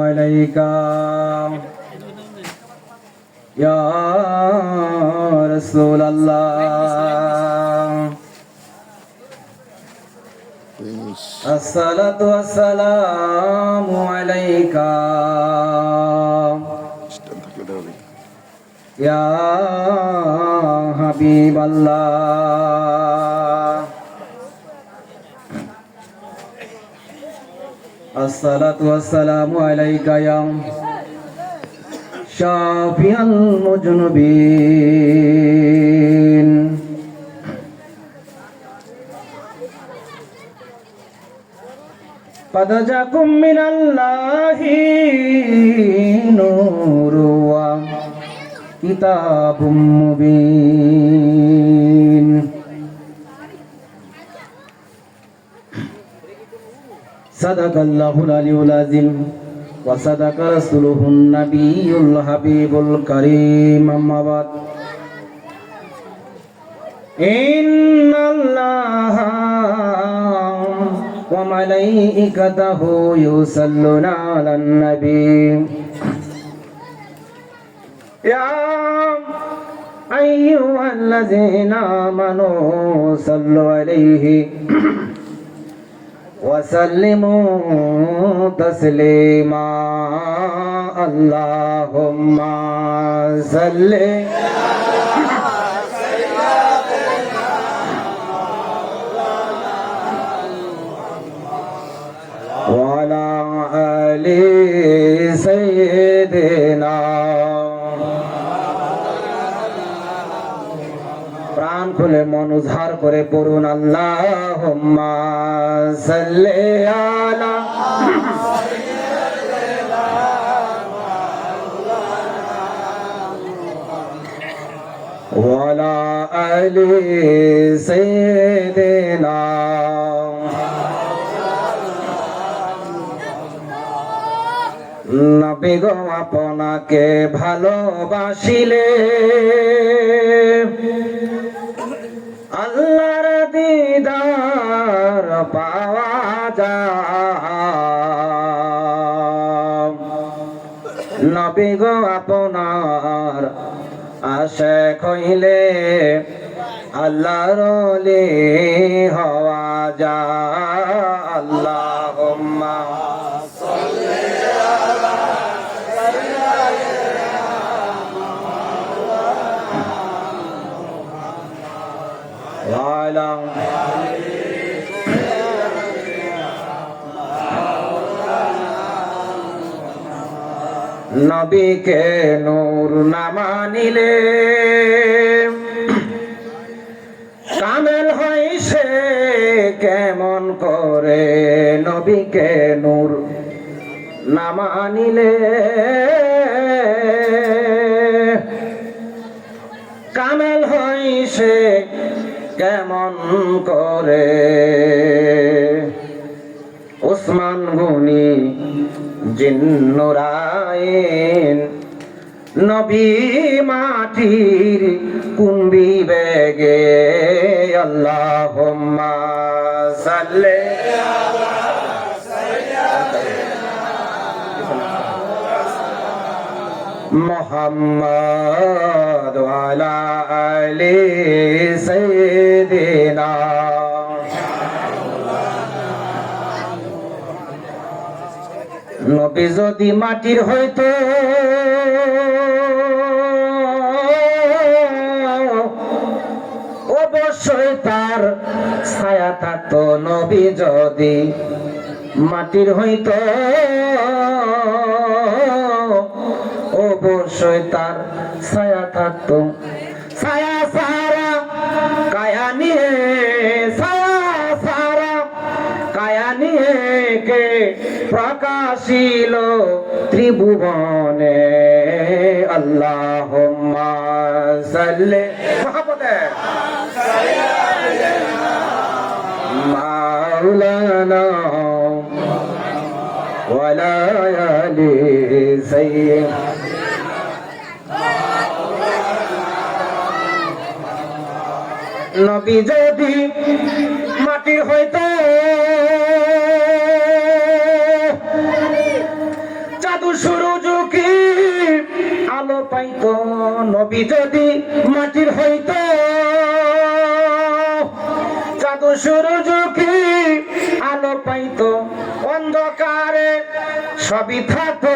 আলাইকা ইয়া রাসূলুল্লাহ আসসালাতু ওয়াসসালামু আলাইকা ইয়া হাবিবাল্লাহ আসসালাতু ওয়াসসালামু আলাইকা ইয়া শাফিয়াল মুজনুবিন قد جاءكم من الله نور وكتاب مبين صدق الله العلي العظيم وصدق رسوله النبي الحبيب الكريم أما بعد إن الله وملائكته يصلون على النبي يا أيها الذين آمنوا صلوا عليه وسلموا تسليما اللهم صل وعلى آل سيدنا প্রাণ খুলে মন উজাড় করে পড়ুন আল্লাহুম্মা সাল্লি আলা ওয়া আলা আলি সাইয়্যিদিনা নবী গো আপনাকে ভালোবাসিলে আল্লাহর দিদার পাওয়া যায় নবী গো আপনার আশিক হইলে আল্লাহর ওলি হওয়া যায় আল্লাহুম্মা সাল্লি আলা وعلى নবীকে নূর না মানিলে কামেল হয় সে কেমন করে নবীকে নূর না মানিলে কামেল হয় সে কেমন করে ওসমান গনি জিন্নুরাইন নবী মাটির কুম্বি বেগে আল্লাহুম্মা সাল্লি আলা মুহাম্মদ ওয়া আলা আলি সাইয়্যিদিনা নবী যদি মাটির হইতো অবশ্যই তার ছায়া থাকতো নবী যদি মাটির হইতো অবশ্যই তার ছায়া থাকতো ছায়া সারা কায়া নিয়ে ছায়া সারা কায়া নিয়ে কে প্রকাশিল ত্রিভুবনে আল্লাহুম্মা সাল্লি মাওলানা ওয়ালা আলি সাইয়্যিদ নবী যদি মাটির হইতো জাদু পাইতো নবী যদি মাটির হইতো চাঁদ সূর্য কি আলো পাইতো অন্ধকারে সবই থাকতো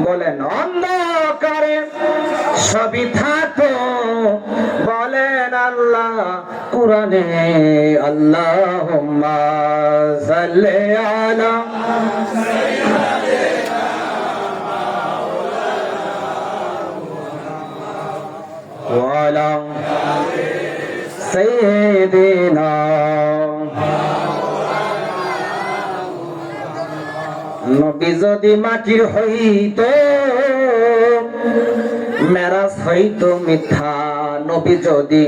বলেন অন্ধকারে সবই থাকতো বলেন আল্লাহ কুরআনে আল্লাহুম্মা সাল্লি আলা ওয়ালা সাইয়্যিদিনা নবী যদি মাটির হইতো মেরাজ হইতো মিথ্যা নবী যদি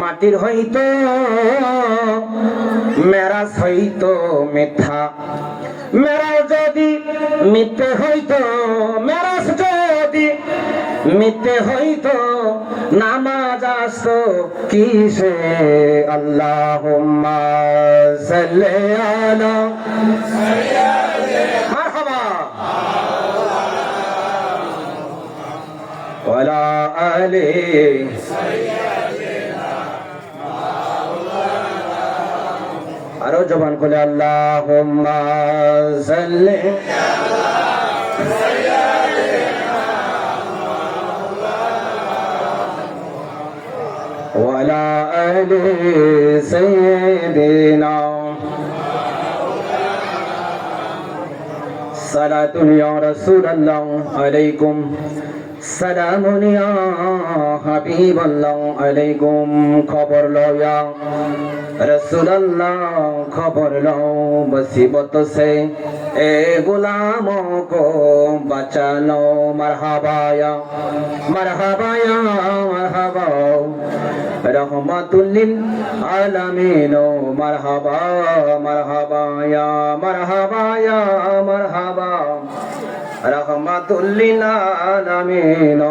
মাটির হইতো মেরাজ হইতো মিথ্যা মেরাজ যদি মিথ্যে হইতো মেরাজ যদি মিথ্যে হইতো নামাজ আসতো কিসে আল্লাহুম্মা সাল্লি আলা মারহাবা ওয়ালা আলি আরো জবান খুলে আল্লাহুম্মা সাল্লি وعلى آل سيدنا صلاة يا رسول الله عليكم سلام يا حبيب الله عليكم خبر लो या रसूल अल्लाह खबर लो मुसीबत से ए गुलामों को बचा लो मरहबा या मरहबा रहमतुल लिल आलमीन मरहबा मरहबा या मरहबा रहमतुल लिल आलमीन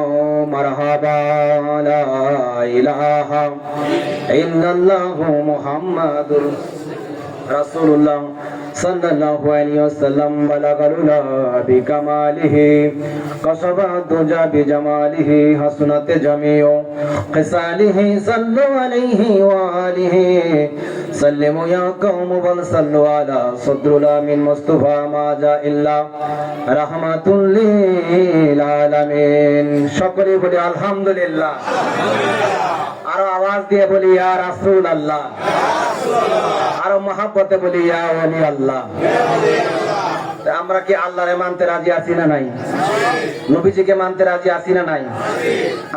मरहबा ला इलाहा इल्लल्लाह मुहम्मदुर रसूलुल्लाह सल्लल्लाहु अलैहि वसल्लम बलगल उला बिकमालिहि कसबत दुजा बिजमालिहि हसनत जमीउ क़िसालिहि सल्लु अलैहि व आलिहि सल्लिमु या कौम बल सल्लु अला सद्रुल आमीन मुस्तफा मा जा इल्ला रहमतुल लिल आलामीन शुक्र बोले अल्हम्दुलिल्लाह आरो आवाज दिए बोली या रसूल अल्लाह आरो मोहब्बते बोली या वली अल्लाह আমরা কি আল্লাহরে মানতে রাজি আছি না নাই নবীজিকে মানতে রাজি আছি না নাই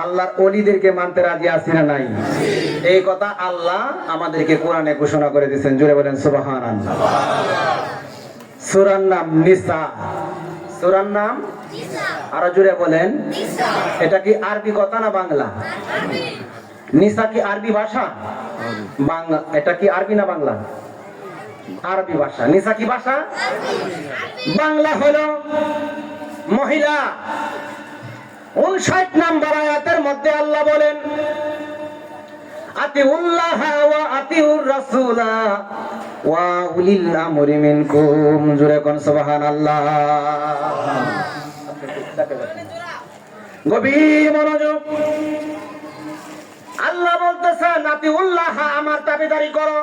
আল্লাহর ওলিদেরকে মানতে রাজি আছি না নাই এই কথা আল্লাহ আমাদেরকে কোরআনে ঘোষণা করে দিয়েছেন জোরে বলেন সুবহানাল্লাহ সূরার নাম নিসা সূরার নাম নিসা আরো জোরে বলেন নিসা এটা কি আরবি কথা না বাংলা নিসা কি আরবি ভাষা বাংলা এটা কি আরবি না বাংলা আরবি ভাষা নিসা কি ভাষা বাংলা হলো মহিলা 59 নম্বর আয়াতের মধ্যে আল্লাহ বলেন আতিউল্লাহ ওয়া আতিউর রাসূলা ওয়া উলিল আমরি মিনকুম জোরে কোন সুবহানাল্লাহ গভীর মনোযোগ আল্লাহ বলতেছেন আতিউল্লাহ আমার তাবেদারি করো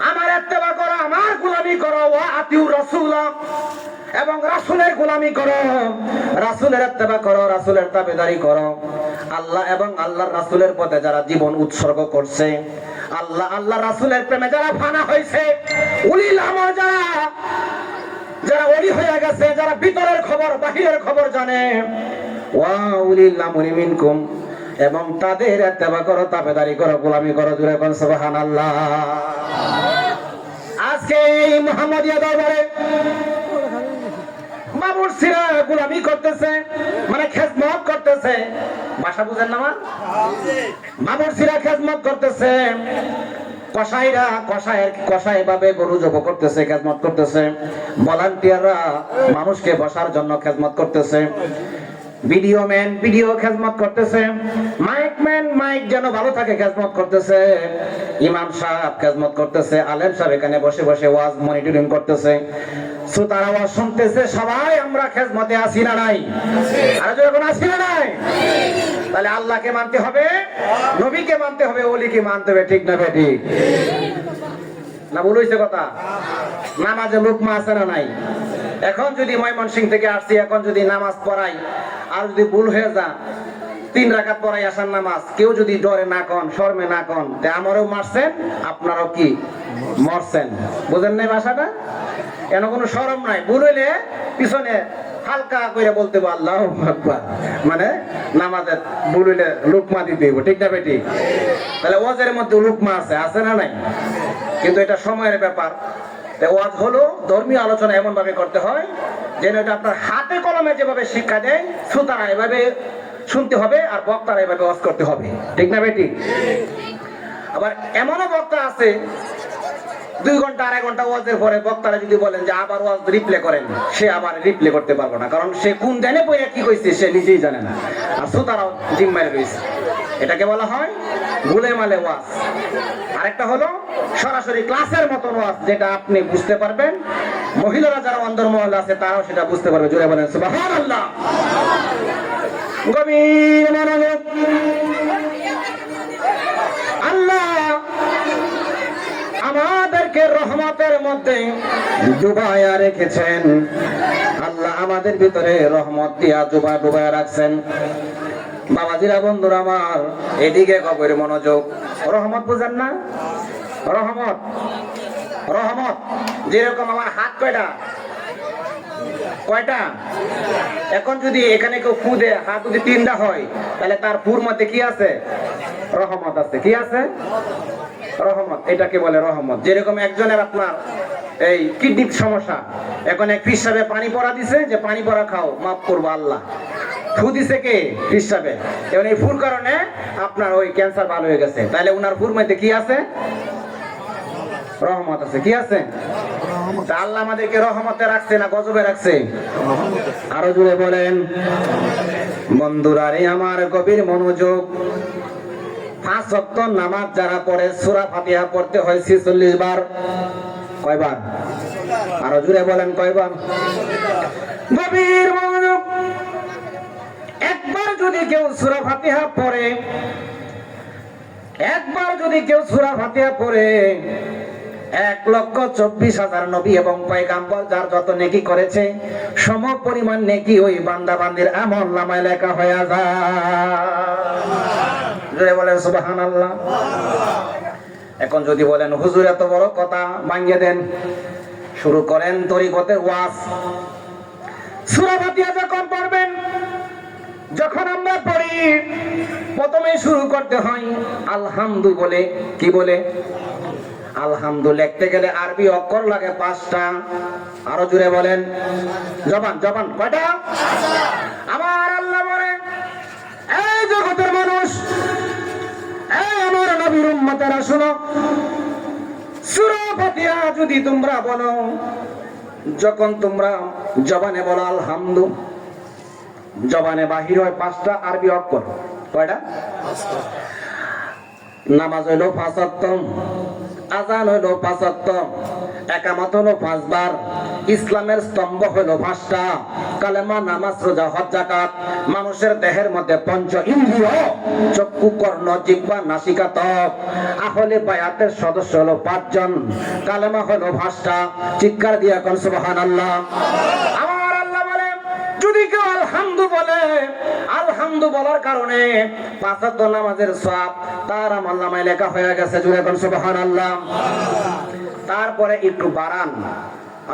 আমার ইত্তেবা করো আমার গোলামি করো ওয়া আতিউর রাসূলা এবং রাসূলের গোলামি করো রাসূলের ইত্তেবা করো রাসূলের তাবেদারি করো আল্লাহ এবং আল্লাহর রাসূলের পথে যারা জীবন উৎসর্গ করছে আল্লাহ রাসূলের প্রেমে যারা ফানা হয়েছে উলিল আমর যারা ওলি হয়ে গেছে যারা ভিতরের খবর বাহিরের খবর জানে ওয়া উলিল আমরি মিনকুম এবং তাদের ইত্তেবা করো তাবেদারি করো গোলামি করো জোরে কোন সুবহানাল্লাহ আজকে এই মুহাম্মদিয়া দরবারে বাবুরসিরা গোলামি করতেছে মানে খেদমত করতেছে ভাষা বুঝেন না আমার বাবুরসিরা খেদমত করতেছে কসাই ভাবে গরু জব করতেছে খেদমত করতেছে ভলান্টিয়াররা মানুষকে বসার জন্য খেদমত করতেছে ভিডিও ম্যান ভিডিও খেজমত করতেছে, মাইক ম্যান মাইক যেন ভালো থাকে খেজমত করতেছে, ইমাম সাহেব খেজমত করতেছে, আলেম সাহেব এখানে বসে বসে ওয়াজ মনিটরিং করতেছে, শ্রোতারা আওয়াজ শুনতেছে। সবাই আমরা খেজমতে আসি না নাই? আর যখন আসি না নাই, তাহলে আল্লাহকে মানতে হবে, নবীকে মানতে হবে, ওলিকে মানতে হবে। ঠিক না ঠিক? না ভুল হয়েছে কথা? নামাজে লুকমা আছে না নাই? এখন যদি ময়মনসিংহ থেকে আসছি, এখন যদি নামাজ পড়াই আর যদি ভুল হয়ে যা, 3 রাকাত পড়াই আসার নামাজ, কেউ যদি ডরে না কন, শর্মে না কন, তে আমারও মারছেন, আপনারও কি মরছেন। বুঝেন নাই ভাষাটা? এন কোনো শরম নাই। ভুল হইলে পিছনে হালকা করে বলতে হবে আল্লাহু আকবার, মানে নামাজের ভুল হইলে লুকমা দিতে হইব। ঠিক না বেটি? তাহলে ওয়াজের মধ্যে লুকমা আছে, আছে না নাই? কিন্তু এটা সময়ের ব্যাপার। ওয়াজ হলো ধর্মীয় আলোচনা এমন ভাবে করতে হয় যেন এটা আপনার হাতে কলমে যেভাবে শিক্ষা দেয়, শ্রোতারা এভাবে শুনতে হবে আর বক্তারা এভাবে ওয়াজ করতে হবে। ঠিক না বেটি? আবার এমনও বক্তা আছে 2 ঘন্টা 2.5 ঘন্টা ওয়াজের পরে বক্তারা যদি বলেন যে আবার ওয়াজ রিপ্লে করেন, সে আবার রিপ্লে করতে পারবো না, কারণ সে কোন ধ্যানে পড়ে কি কইছে সে নিজেই জানে না, আর শ্রোতারাও জিম্মায় রয়েছে। এটাকে বলা হয় ভুলে মালে ওয়াজ। আরেকটা হলো সরাসরি ক্লাসের মতন ওয়াজ, যেটা আপনি বুঝতে পারবেন, মহিলারা যারা অন্তর্মহলে আছে তারাও সেটা বুঝতে পারবে। জোরে বলেন সুবহানাল্লাহ। গভীর মনোযোগ। আল্লাহ আমাদেরকে রহমতের মধ্যে ডুবায়া রেখেছেন। আল্লাহ আমাদের ভিতরে রহমত দিয়া ডুবায়া রাখছেন। বাবাজিরা, বন্ধুরা আমার, এদিকে গভীর মনোযোগ। রহমত বুঝেন না? রহমত, রহমত যেরকম আমার হাত কয়টা? কয়টা? এখন যদি এখানে কেউ ফু দেয়, হাত যদি 3টা হয়, তাহলে তার ফুর মধ্যে কি আছে? রহমত আছে। কি আছে? রহমত। এটাকে বলে রহমত। যেরকম একজনের আপনার এই কিডনির সমস্যা, এখন এক পীর সাহেব পানি পড়া দিছে যে পানি পড়া খাও, মাফ করবো আল্লাহ। ফু দিছে কে? পীর সাহেব। এখন এই ফুর কারণে আপনার ওই ক্যান্সার ভালো হয়ে গেছে, তাহলে ওনার ফুর মধ্যে কি আছে? রহমত আছে। কি আছে? আল্লাহ আমাদেরকে রহমতে রাখছে না গজবে রাখছে? আরো জুড়ে বলেন। বন্ধুরা রে আমার, গভীর মনোযোগ। 5 ওয়াক্ত নামাজ যারা পড়ে সূরা ফাতিহা পড়তে হয় 46 বার। কয়বার? আরো জুড়ে বলেন কয়বার? গভীর মনোযোগ। একবার যদি কেউ সূরা ফাতিহা পড়ে, একবার যদি কেউ সূরা ফাতিহা পড়ে, 1,24,000 নবী এবং পয়গাম্বর যার যত নেকি করেছে সম পরিমাণ নেকি ওই বান্দা বান্দির আমল নামায় লেখা হয়ে যায়। বলেন সুবহানাল্লাহ। এখন যদি বলেন হুজুর এত বড় কথা ভাঙিয়ে দেন, শুরু করেন তরিকতের ওয়াজ। সূরা ফাতিহা যখন পড়বেন, যখন আমরা পড়ি, প্রথমে শুরু করতে হয় আলহামদু বলে। কি বলে? আলহামদু লিখতে গেলে আরবি অক্ষর লাগে 5টা। আরো জুড়ে বলেন। জবান, জবান কয়টা? আমার আল্লাহ বলেন, এই জগতের মানুষ, এই আমার নবীর উম্মতেরা শোনো, সূরা ফাতিহা যদি তোমরা বলো, যখন তোমরা জবানে বলো আলহামদু, জবানে বাহির হয় 5টা আরবি অক্ষর। কয়টা? 5টা। নামাজ হইল 5 ওয়াক্ত, আযান হইল 5 ওয়াক্ত, একামত হইল 5 বার, ইসলামের স্তম্ভ হইল 5টা, কালেমা, নামাজ, রোজা, হজ, যাকাত। মানুষের দেহের মধ্যে 5 ইন্দ্রিয়, চক্ষু, কর্ণ, জিহ্বা, নাসিকা, ত্বক। আহলে বায়াতের সদস্য হলো 5 জন, কালেমা হইল 5টা। চিৎকার দিয়ে এখন সুবহানাল্লাহ। আমার আল্লাহ বলে, যদি কেউ আলহামদু বলে, আলহামদু বলার কারণে 5 ওয়াক্ত নামাজের সওয়াব তার আমল নামায় লেখা হয়ে গেছে। জুড়ে এখন সুবহানাল্লাহ। তারপরে একটু বাড়ান,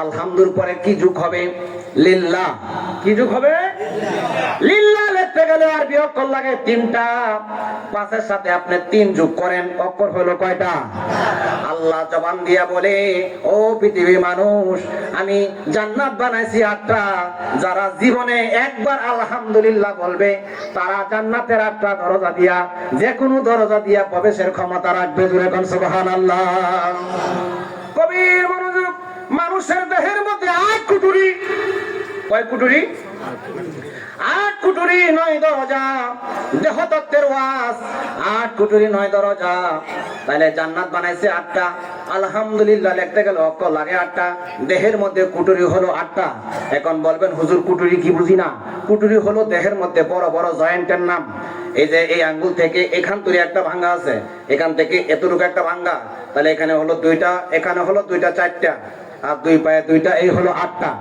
আলহামদুর পরে কি যোগ হবে? লিল্লাহ। কি যোগ হবে? লিল্লাহ লিখতে গেলে আরবি অক্ষর লাগে 3টা। 5-এর সাথে আপনি 3 যোগ করেন, অক্ষর হলো কয়টা? আল্লাহ জবান দিয়া বলে, ও পৃথিবীর মানুষ, আমি জান্নাত বানাইছি 8টা। যারা জীবনে একবার আলহামদুলিল্লাহ বলবে, তারা জান্নাতের 8টা দরজা দিয়া, যে কোনো দরজা দিয়া প্রবেশের ক্ষমতা রাখবে। জুড়ে কোন সুবহানাল্লাহ। কবির মনোযোগ। মানুষের দেহের মধ্যে 8 কুটুরি। কয় কুটুরি? 8 কুটুরি 9 দরজা, দেহতত্ত্বের ওয়াজ 8 কুটুরি 9 দরজা। তাহলে জান্নাত বানাইছে 8টা। আলহামদুলিল্লাহ লিখতে গেলে অক্ষর লাগে 8টা, দেহের মধ্যে কুটুরি হলো 8টা। এখন বলবেন হুজুর কুটুরি কি বুঝি না। কুটুরি হলো দেহের মধ্যে বড় বড় জয়েন্টের নাম। এই যে এই আঙ্গুল থেকে এখান তুরি একটা ভাঙ্গা আছে, এখান থেকে এতটুকু একটা ভাঙ্গা, তাহলে এখানে হলো 2টা, এখানে হলো 2টা 4টা, আর 2 পায়ে 2টা, এই হলো 8টা।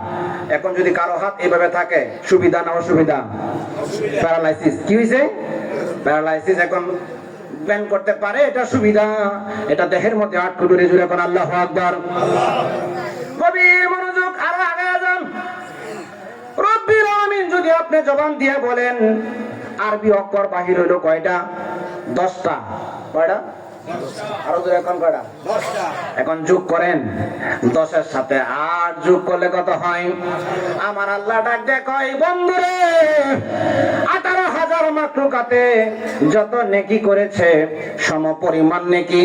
এখন যদি কারো হাত এইভাবে থাকে সুবিধা না অসুবিধা? প্যারালাইসিস। কি হয়েছে? প্যারালাইসিস। এখন ব্যান করতে পারে, এটা সুবিধা। এটা দেহের মধ্যে 8 কুটুরি জুড়ে। এখন আল্লাহু আকবার। গভীর মনোযোগ, আরো আগে যান। রব্বিল আলামিন যদি আপনি জবান দিয়ে বলেন, আরবি অক্ষর বাহির হইল কয়টা? 10টা। কয়টা? আরো জোরে এখন কয়টা? 10টা। এখন যোগ করেন 10 এর সাথে 8 যোগ করলে কত হয়? আমার আল্লাহ ডাক দেয় কয়, বন্ধুরে 18,000 মাখলুকাতে যত নেকি করেছে সম পরিমাণ নেকি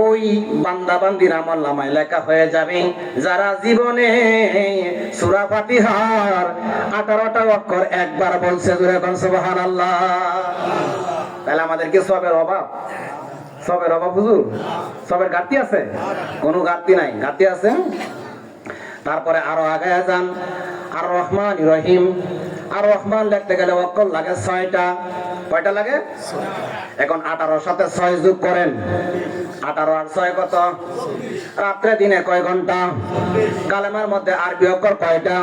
ওই বান্দা বান্দির আমলনামায় লেখা হয়ে যাবে, যারা জীবনে সূরা ফাতিহার 18টা অক্ষর একবার বলছে। জোরে এখন সুবহানাল্লাহ। তাহলে আমাদের কি সবের অভাব? সবের অভাব হুজুর? সবের ঘাটতি আছে? কোনো ঘাটতি নাই, ঘাটতি আছে। তারপরে আরো আগে যান। আর রহমান রহিম। আর রহমান লিখতে গেলে অক্ষর লাগে 6টা। কয়টা লাগে? এখন 18 সাথে 6 যোগ করেন। 18 আর 6 কত? রাত্রে দিনে কয় ঘন্টা? কালেমার মধ্যে আরবি অক্ষর কয়টা?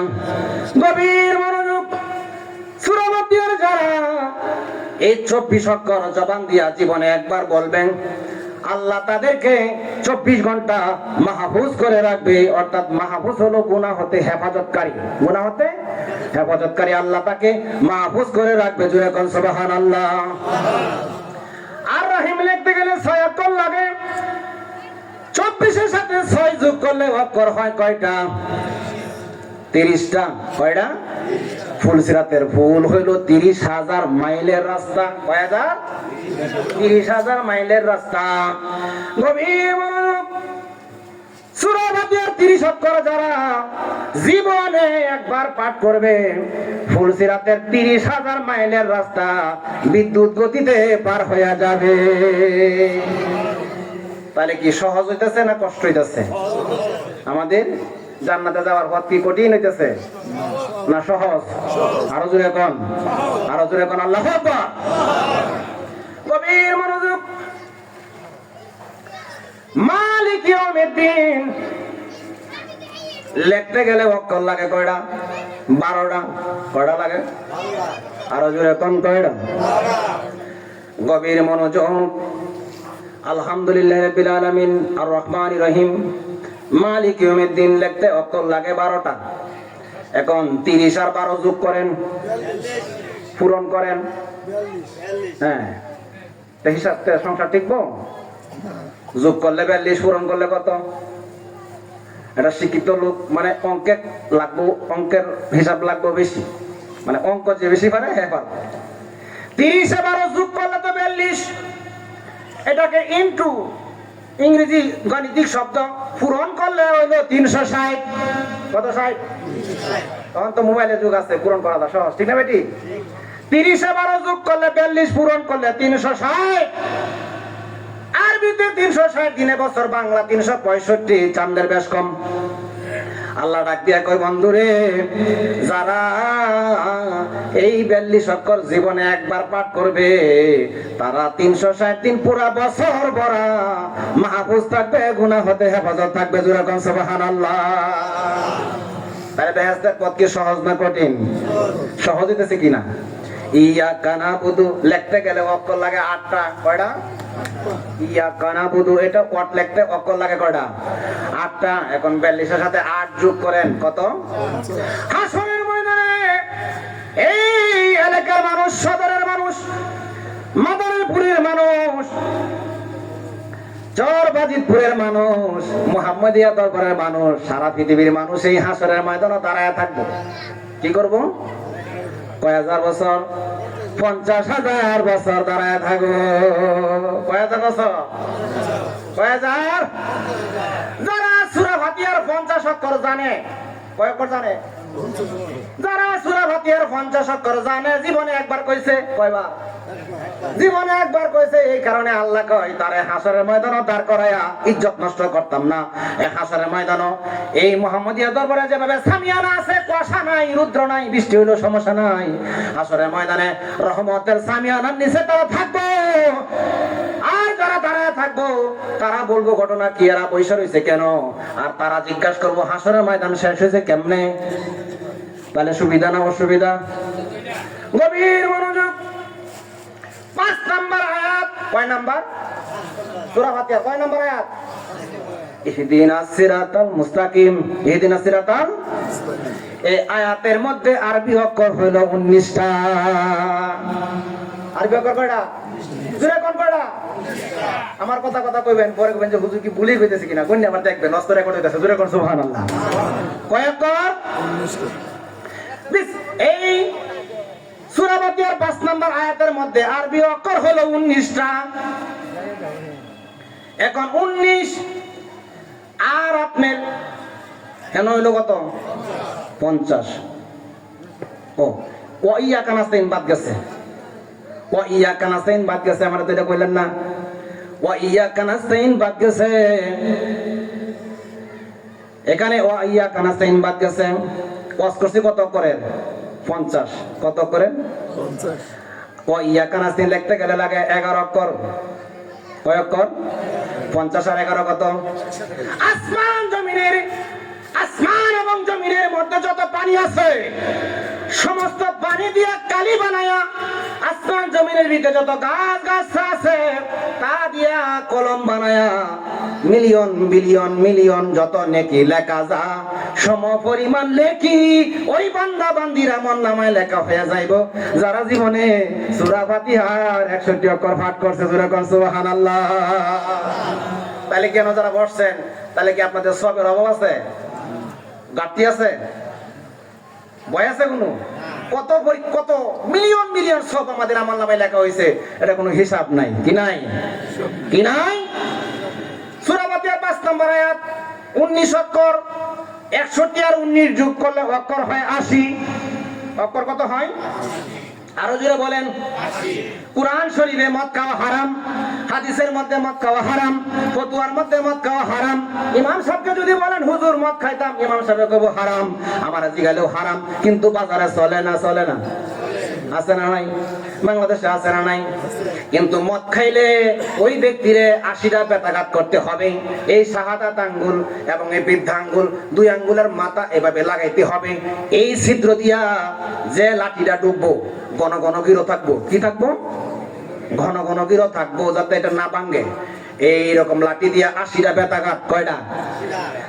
গভীর মনোযোগ। সূরা ফাতিহার যারা এই 24 অক্ষর জবান দিয়া জীবনে একবার বলবেন, আল্লাহ তাদেরকে 24 ঘন্টা মাহফুজ করে রাখবে। অর্থাৎ মাহফুজ হলো গুনাহ হতে হেফাজতকারী। গুনাহ হতে হেফাজতকারী, আল্লাহ তাকে মাহফুজ করে রাখবে। জোরে কোন সুবহানাল্লাহ। আর রহিম লিখতে গেলে 6 অক্ষর লাগে। 24 এর সাথে 6 যোগ করলে অক্ষর হয় কয়টা? 30টা। কয়টা? ফুলসিরাতের ফুল হইল 30,000 মাইলের রাস্তা। কয় হাজার? 30,000 মাইলের রাস্তা। গভীর মনোযোগ। সূরা ফাতিহার 30 অক্ষর যারা জীবনে একবার পাঠ করবে, ফুলসিরাতের 30,000 মাইলের রাস্তা বিদ্যুৎ গতিতে পার হয়ে যাবে। তাহলে কি সহজ হইতেছে না কষ্ট হইতেছে? আমাদের জান্নাতে যাওয়ার পথ কি কঠিন হইতেছে না সহজ? আরো জোরে কোন, আরো জোরে কোন আল্লাহু আকবার। গভীর মনোযোগ। মালিক ইয়াউমিদ্দিন লিখতে গেলে অক্ষর লাগে কয়টা? 12টা। কয়টা লাগে? আরো জোরে কোন কয়টা? গভীর মনোযোগ। আলহামদুলিল্লাহ রাব্বিল আলামিন আর রহমানির রহিম মালিক ইয়াউমিদ্দিন লিখতে অক্ষর লাগে 12টা। এখন 30 আর 12 যোগ করেন, পূরণ করেন। হ্যাঁ, হিসাবতে সংসার টিকবো? যোগ করলে 42, পূরণ করলে কত? এটা শিক্ষিত লোক মানে অঙ্কের লাগবো, অঙ্কের হিসাব লাগবো বেশি, মানে অঙ্ক যে বেশি পারে হ্যাঁ পারবে। 30 এ 12 যোগ করলে তো 42। এটাকে ইনটু ইংরেজি গাণিতিক শব্দ পূরণ করলে হইলো 360। কত 60? তখন তো মোবাইলের যুগ আছে, পূরণ করাটা সহজ, ঠিক না বেটি? 30 এ 12 যোগ করলে 42, পূরণ করলে 360। আরবিতে 360 দিনে বছর, বাংলা 365, চাঁদের বেশ কম। আল্লাহ ডাক দিয়া কয়, বন্ধুরে যারা এই 42 অক্ষর জীবনে একবার পাঠ করবে তারা 360 দিন পুরা বছর ভরা মাহফুজ থাকবে, গুনাহ হতে হেফাজত থাকবে। জোরে কোন সুবহানাল্লাহ। তাহলে বেহেশতের পথ কি সহজ না কঠিন? সহজ হইতেছে কিনা? ইয়াকা নাবুদু লিখতে গেলে অক্ষর লাগে 8টা। কয়টা? ইয়াকা নাবুদু, এটা ওয়াট লিখতে অক্ষর লাগে কয়টা? 8টা। এখন 42 এর সাথে 8 যোগ করেন, কত? হাসরের ময়দানে এই এলাকার মানুষ, সদরের মানুষ, মাদারীপুরের মানুষ, চরবাজিতপুরের মানুষ, মুহাম্মদিয়া দরবারের মানুষ, সারা পৃথিবীর মানুষ এই হাসরের ময়দানে দাঁড়ায় থাকবো। কি করব? কয় হাজার বছর? 50,000 বছর দাঁড়ায় থাকবো। কয় হাজার বছর? কয় হাজার? যারা সূরা ফাতিহার 50 অক্ষর জানে, কয় অক্ষর জানে? যারা সূরা ফাতিহার 50 অক্ষর জানে জীবনে একবার কইছে, কয়বার? জীবনে একবার কইছে। এই কারণে আল্লাহ কয় তারে হাসরের ময়দানে দাঁড় করায়া ইজ্জত নষ্ট করতাম না। এই হাসরের ময়দানে এই মুহাম্মদিয়া দরবারে যেভাবে সামিয়ানা আছে, কুয়াশা নাই, রুদ্র নাই, বৃষ্টি হইলো সমস্যা নাই, হাসরের ময়দানে রহমতের সামিয়ানার নিচে তারা থাকবে। আর যারা দাঁড়ায় থাকবো তারা বলবো ঘটনা কি, এরা পয়সা রয়েছে কেন? আর তারা জিজ্ঞাসা করবো হাসরের ময়দান শেষ হয়েছে কেমনে? তাহলে সুবিধা না অসুবিধা? গভীর মনোযোগ। 5 নাম্বার আয়াত। কয় নাম্বার? সূরা ফাতিহা কয় নাম্বার আয়াত? ইহদিনাস সিরাতাল মুস্তাকিম। ইহদিনাস সিরাতাল। এই আয়াতের মধ্যে আরবি অক্ষর হলো 19টা। আরবি অক্ষর কয়টা? জোরে কোন কয়টা? আমার কথা কইবেন, পরে কইবেন যে হুজুর কি ভুলই কইতেছে কিনা। কোন আবার দেখবেন, নষ্ট রেকর্ড হইতাছে। জোরে কোন সুবহানাল্লাহ। কয় অক্ষর? এই সূরা ফাতিহার 5 নাম্বার আয়াতের মধ্যে আরবি অক্ষর হলো 19টা। এখন 19 আর আপনার কেন হইলো কত? 50। ও ইয়াকা নাস্তাইন বাদ গেছে। ও ইয়াকা নাস্তাইন বাদ গেছে। আমরা তো এটা কইলেন না। ও ইয়াকা নাস্তাইন বাদ গেছে। এখানে ও ইয়াকা নাস্তাইন বাদ গেছে। ওয়াজ করছি কত করেন? 50। কত করেন? 50। ও ইয়াকা নাস্তাইন লিখতে গেলে লাগে 11 অক্ষর। কয় অক্ষর? 50 আর 11 কত? আসমান এবং জমিনের মধ্যে যত পানি আছে সমস্ত পানি দিয়ে কালি বানায়া, আসমান জমিনের ভিতরে যত গাছ আছে তা দিয়া কলম বানায়া মিলিয়ন বিলিয়ন মিলিয়ন যত নেকি লেখা যা, সম পরিমাণ লেখি ওই বান্দা বান্দিরা মন নামায় লেখা হয়ে যাইব যারা জীবনে সূরা ফাতিহার 61 অক্ষর পাঠ করছে। সূরা কোন সুবহানাল্লাহ। তাহলে কেন যারা বসছেন, তাহলে কি আপনাদের সবের অভাব আছে? ঘাটতি আছে? ভয় আছে কোনো? কত কত মিলিয়ন মিলিয়ন সব আমাদের আমল নামায় লেখা হয়েছে, এটা কোনো হিসাব নাই। কি নাই? কি নাই? সূরা ফাতিহার 5 নম্বর আয়াত 19 অক্ষর। 61 আর 19 যোগ করলে অক্ষর হয় 80। অক্ষর কত হয়? আরো জোরে বলেন। কুরআন শরীফে মদ খাওয়া হারাম, হাদিসের মধ্যে মদ খাওয়া হারাম, ফতোয়ার মধ্যে মদ খাওয়া হারাম। ইমাম সাহেবকে যদি বলেন হুজুর মদ খাইতাম, ইমাম সাহেব কইবো হারাম। আমার জিগালেও হারাম, কিন্তু বাজারে চলে না। চলে না? আছে না নাই? বাংলাদেশে আছে না নাই? কিন্তু মদ খাইলে ওই ব্যক্তিরে 80টা বেতাঘাত করতে হবে। এই শাহাদাত আঙ্গুল এবং এই বৃদ্ধা আঙ্গুল, 2 আঙ্গুলের মাথা এভাবে লাগাইতে হবে। এই ছিদ্র দিয়া যে লাঠিটা ডুববো ঘন ঘন গিরো থাকবো। কি থাকবো? ঘন ঘন গিরো থাকবো, যাতে এটা না ভাঙে। এইরকম লাঠি দিয়া 80টা বেতাঘাত। কয়টা?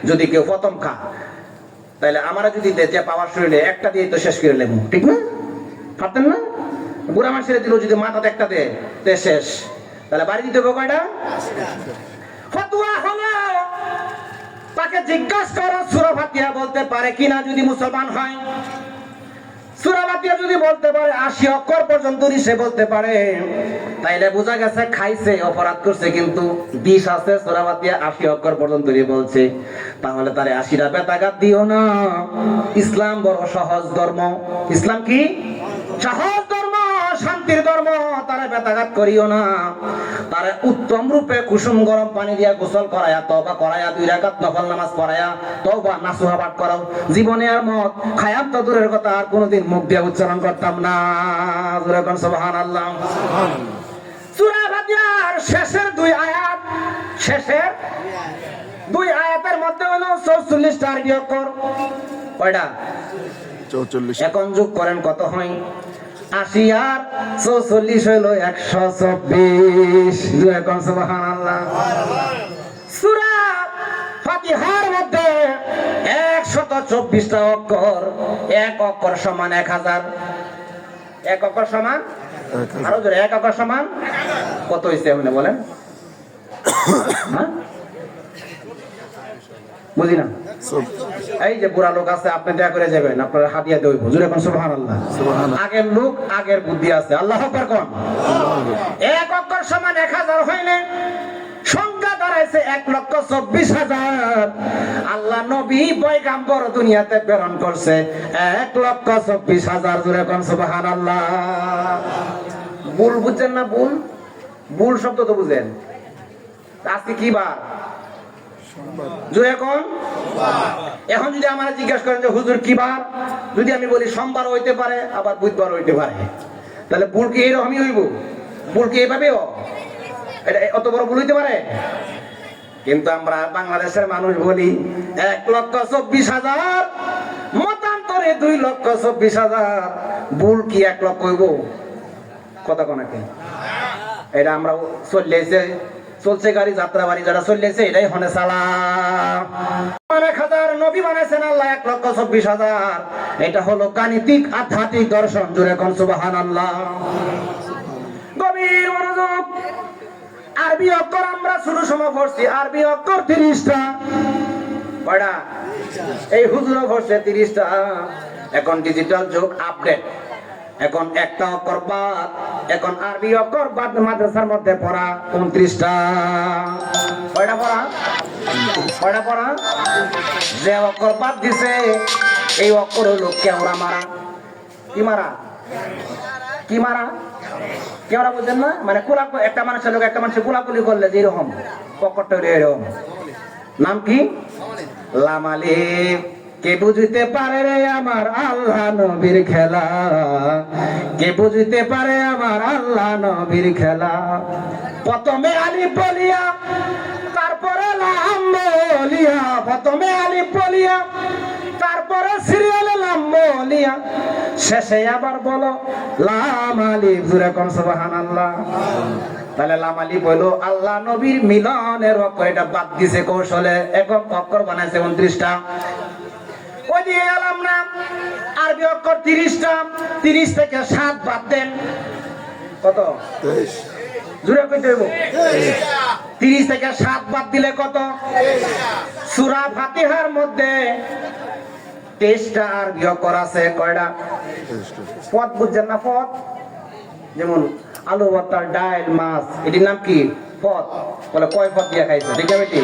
যদি কেউ প্রথম খা, তাহলে আমরা যদি যে পাওয়ার শরীরে একটা দিয়ে তো শেষ করে নেবো, ঠিক না? পারতেন না? বুড়া মানুষের দিল যদি মাথাতে একটা দেয় শেষ, তাহলে বাড়ি দিতে হবে কয়টা? ফতোয়া হলো তাকে জিজ্ঞাসা করো সূরা ফাতিহা বলতে পারে কিনা। যদি মুসলমান হয়, সূরা ফাতিহা যদি বলতে পারে 80 অক্ষর পর্যন্ত সে বলতে পারে, তাইলে বোঝা গেছে খাইছে, অপরাধ করছে, কিন্তু বিষ আছে। সূরা ফাতিহা 80 অক্ষর পর্যন্ত বলছে, তাহলে তারে 80টা বেতাঘাত দিও না। ইসলাম বড় সহজ ধর্ম। ইসলাম কি? সহজ ধর্ম, শান্তির ধর্ম। তারে বেতাঘাত করিও না। তারে উত্তম রূপে কুসুম গরম পানি দিয়া গোসল করায়া, তওবা করায়া, 2 রাকাত নফল নামাজ পড়ায়া, তওবা নাসুহা পাঠ করাও। জীবনে আর মদ খায়াম তো দূরের কথা, আর কোনোদিন মুখ দিয়ে উচ্চারণ করতাম না। জোরে কোন সুবহানাল্লাহ। সূরা ফাতিহার শেষের 2 আয়াত, শেষের 2 আয়াতের মধ্যে হলো 44টা আরবি অক্ষর। কয়টা? 44। এখন যোগ করেন কত হয়? 80 আর 44 হলো 124। জোরে কোন সুবহানাল্লাহ। সূরা ফাতিহার মধ্যে 124টা অক্ষর। এক অক্ষর সমান 1000। এক অক্ষর সমান, আরো জোরে, এক অক্ষর সমান কত হইছে আপনি বলেন? হ্যাঁ, বুঝি না। এই যে বুড়া লোক আছে, আপনি দয়া করে যাবেন, আপনার হাতিয়া দেব। জোরে কোন সুবহানাল্লাহ। আগের লোক, আগের বুদ্ধি আছে। আল্লাহু আকবার কোন। এক অক্ষর সমান 1000 হইলে সংখ্যা দাঁড়াইছে 1,24,000। আল্লাহ নবী পয়গাম্বর দুনিয়াতে প্রেরণ করছে 1,24,000। জোরে কোন সুবহানাল্লাহ। বুল বুঝছেন না? বুল, বুল শব্দ তো বুঝেন। আজকে কি বার? জোরে কোন। এখন যদি আমার জিজ্ঞাসা করেন যে হুজুর কি বার, যদি আমি বলি সোমবার হইতে পারে, আবার বুধবার হইতে পারে, তাহলে ভুল কি এরকমই হইব? ভুল কি এইভাবেও? এটা অত বড় ভুল হইতে পারে? কিন্তু আমরা বাংলাদেশের মানুষ বলি 1,24,000, মতান্তরে 2,24,000। ভুল কি 1 লক্ষ হইব? কথা কোনাকে এটা আমরা চলছে গাড়ি যাত্রা বাড়ি যারা চলছে এটাই হনে সালাম। 1,000 নবী বানাইছেন আল্লাহ 1,24,000। এটা হলো গাণিতিক আধ্যাত্মিক দর্শন। জোরে কোন সুবহানাল্লাহ। গভীর মনোযোগ। আরবি অক্ষর আমরা শুরু সময় পড়ছি, আরবি অক্ষর 30টা। কয়টা? এই হুজুরও পড়ছে 30টা। এখন ডিজিটাল যুগ, আপডেট। এখন একটা অক্ষর বাদ, এখন আরবি অক্ষর বাদ মাদ্রাসার মধ্যে পড়া 29টা। কয়টা পড়া? কয়টা পড়া? যে অক্ষর বাদ দিছে এই অক্ষর হলো কেওড়া মারা। কি মারা? কি মারা? কেওড়া বুঝেন না? মানে কোলা, একটা মানুষের লোক একটা মানুষের কোলাকুলি করলে যে এরকম অক্ষরটা এরকম। নাম কি? লামালি। কে বুঝিতে পারে রে আমার আল্লাহ নবীর খেলা, কে বুঝিতে পারে আমার আল্লাহ নবীর খেলা। প্রথমে আলিফ বলিয়া তারপরে লাম বলিয়া, প্রথমে আলিফ বলিয়া তারপরে সিরিয়ালে লাম বলিয়া, শেষে আবার বলো লাম আলিফ। জোরে কোন সুবহানাল্লাহ। তাহলে লাম আলিফ হলো আল্লাহ নবীর মিলনের অক্ষর। এটা বাদ দিছে কৌশলে, এখন অক্ষর বানাইছে 29টা। ওইদিকে গেলাম না, আরবি অক্ষর 30টা। 30 থেকে 7 বাদ দেন, কত? 23। জোরে কইতে হইব। 30 থেকে 7 বাদ দিলে কত? সূরা ফাতিহার মধ্যে 23টা আরবি অক্ষর আছে। কয়টা? পদ বুঝছেন না? পদ যেমন আলু ভর্তা, ডাল, মাছ, এটির নাম কি? পদ। বলে কয় পদ দিয়ে খাইছে? ঠিক আছে বেটি?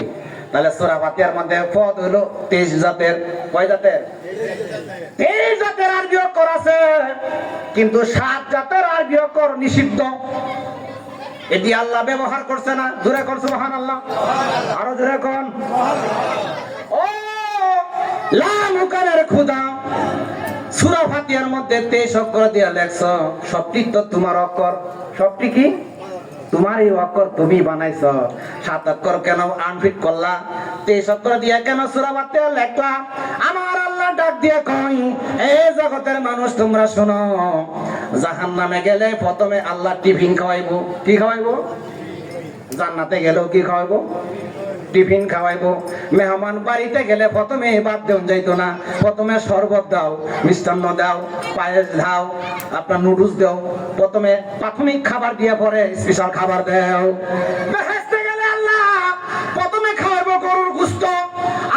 তাহলে সূরা ফাতিহার মধ্যে পদ হলো 23 জাতের। কয় জাতের? 23 জাতের আরবি অক্ষর আছে, কিন্তু 7 জাতের আরবি অক্ষর নিষিদ্ধ। এটি আল্লাহ ব্যবহার করছে না। জোরে কোন সুবহানাল্লাহ। আরো জোরে কোন। ও লাম উকারের খোদা, সূরা ফাতিহার মধ্যে 23 অক্ষর দিয়া লেখছো, সবটি তো তোমার অক্ষর। সবটি কি তোমার? এই অক্ষর তুমি বানাইছ। 7 অক্ষর কেন আনফিট করলা? 23 অক্ষর দিয়া কেন সূরা ফাতিহা লেখলা? আমার আল্লাহ ডাক দিয়ে কই, এই জগতের মানুষ তোমরা শোনো, জাহান্নামে গেলে প্রথমে আল্লাহ টিফিন খাওয়াইবো। কি খাওয়াইবো? জান্নাতে গেলেও কি খাওয়াইবো? টিফিন খাওয়াইবো। মেহমান বাড়িতে গেলে প্রথমে বাদ দেন যাইতো না, প্রথমে শরবত দাও, মিষ্টান্ন দাও, পায়েস দাও, আপনার নুডলস দাও। প্রথমে প্রাথমিক খাবার দিয়ে পরে স্পেশাল খাবার দাও। বেহেশতে গেলে আল্লাহ প্রথমে খাওয়াইবো গরুর গোশত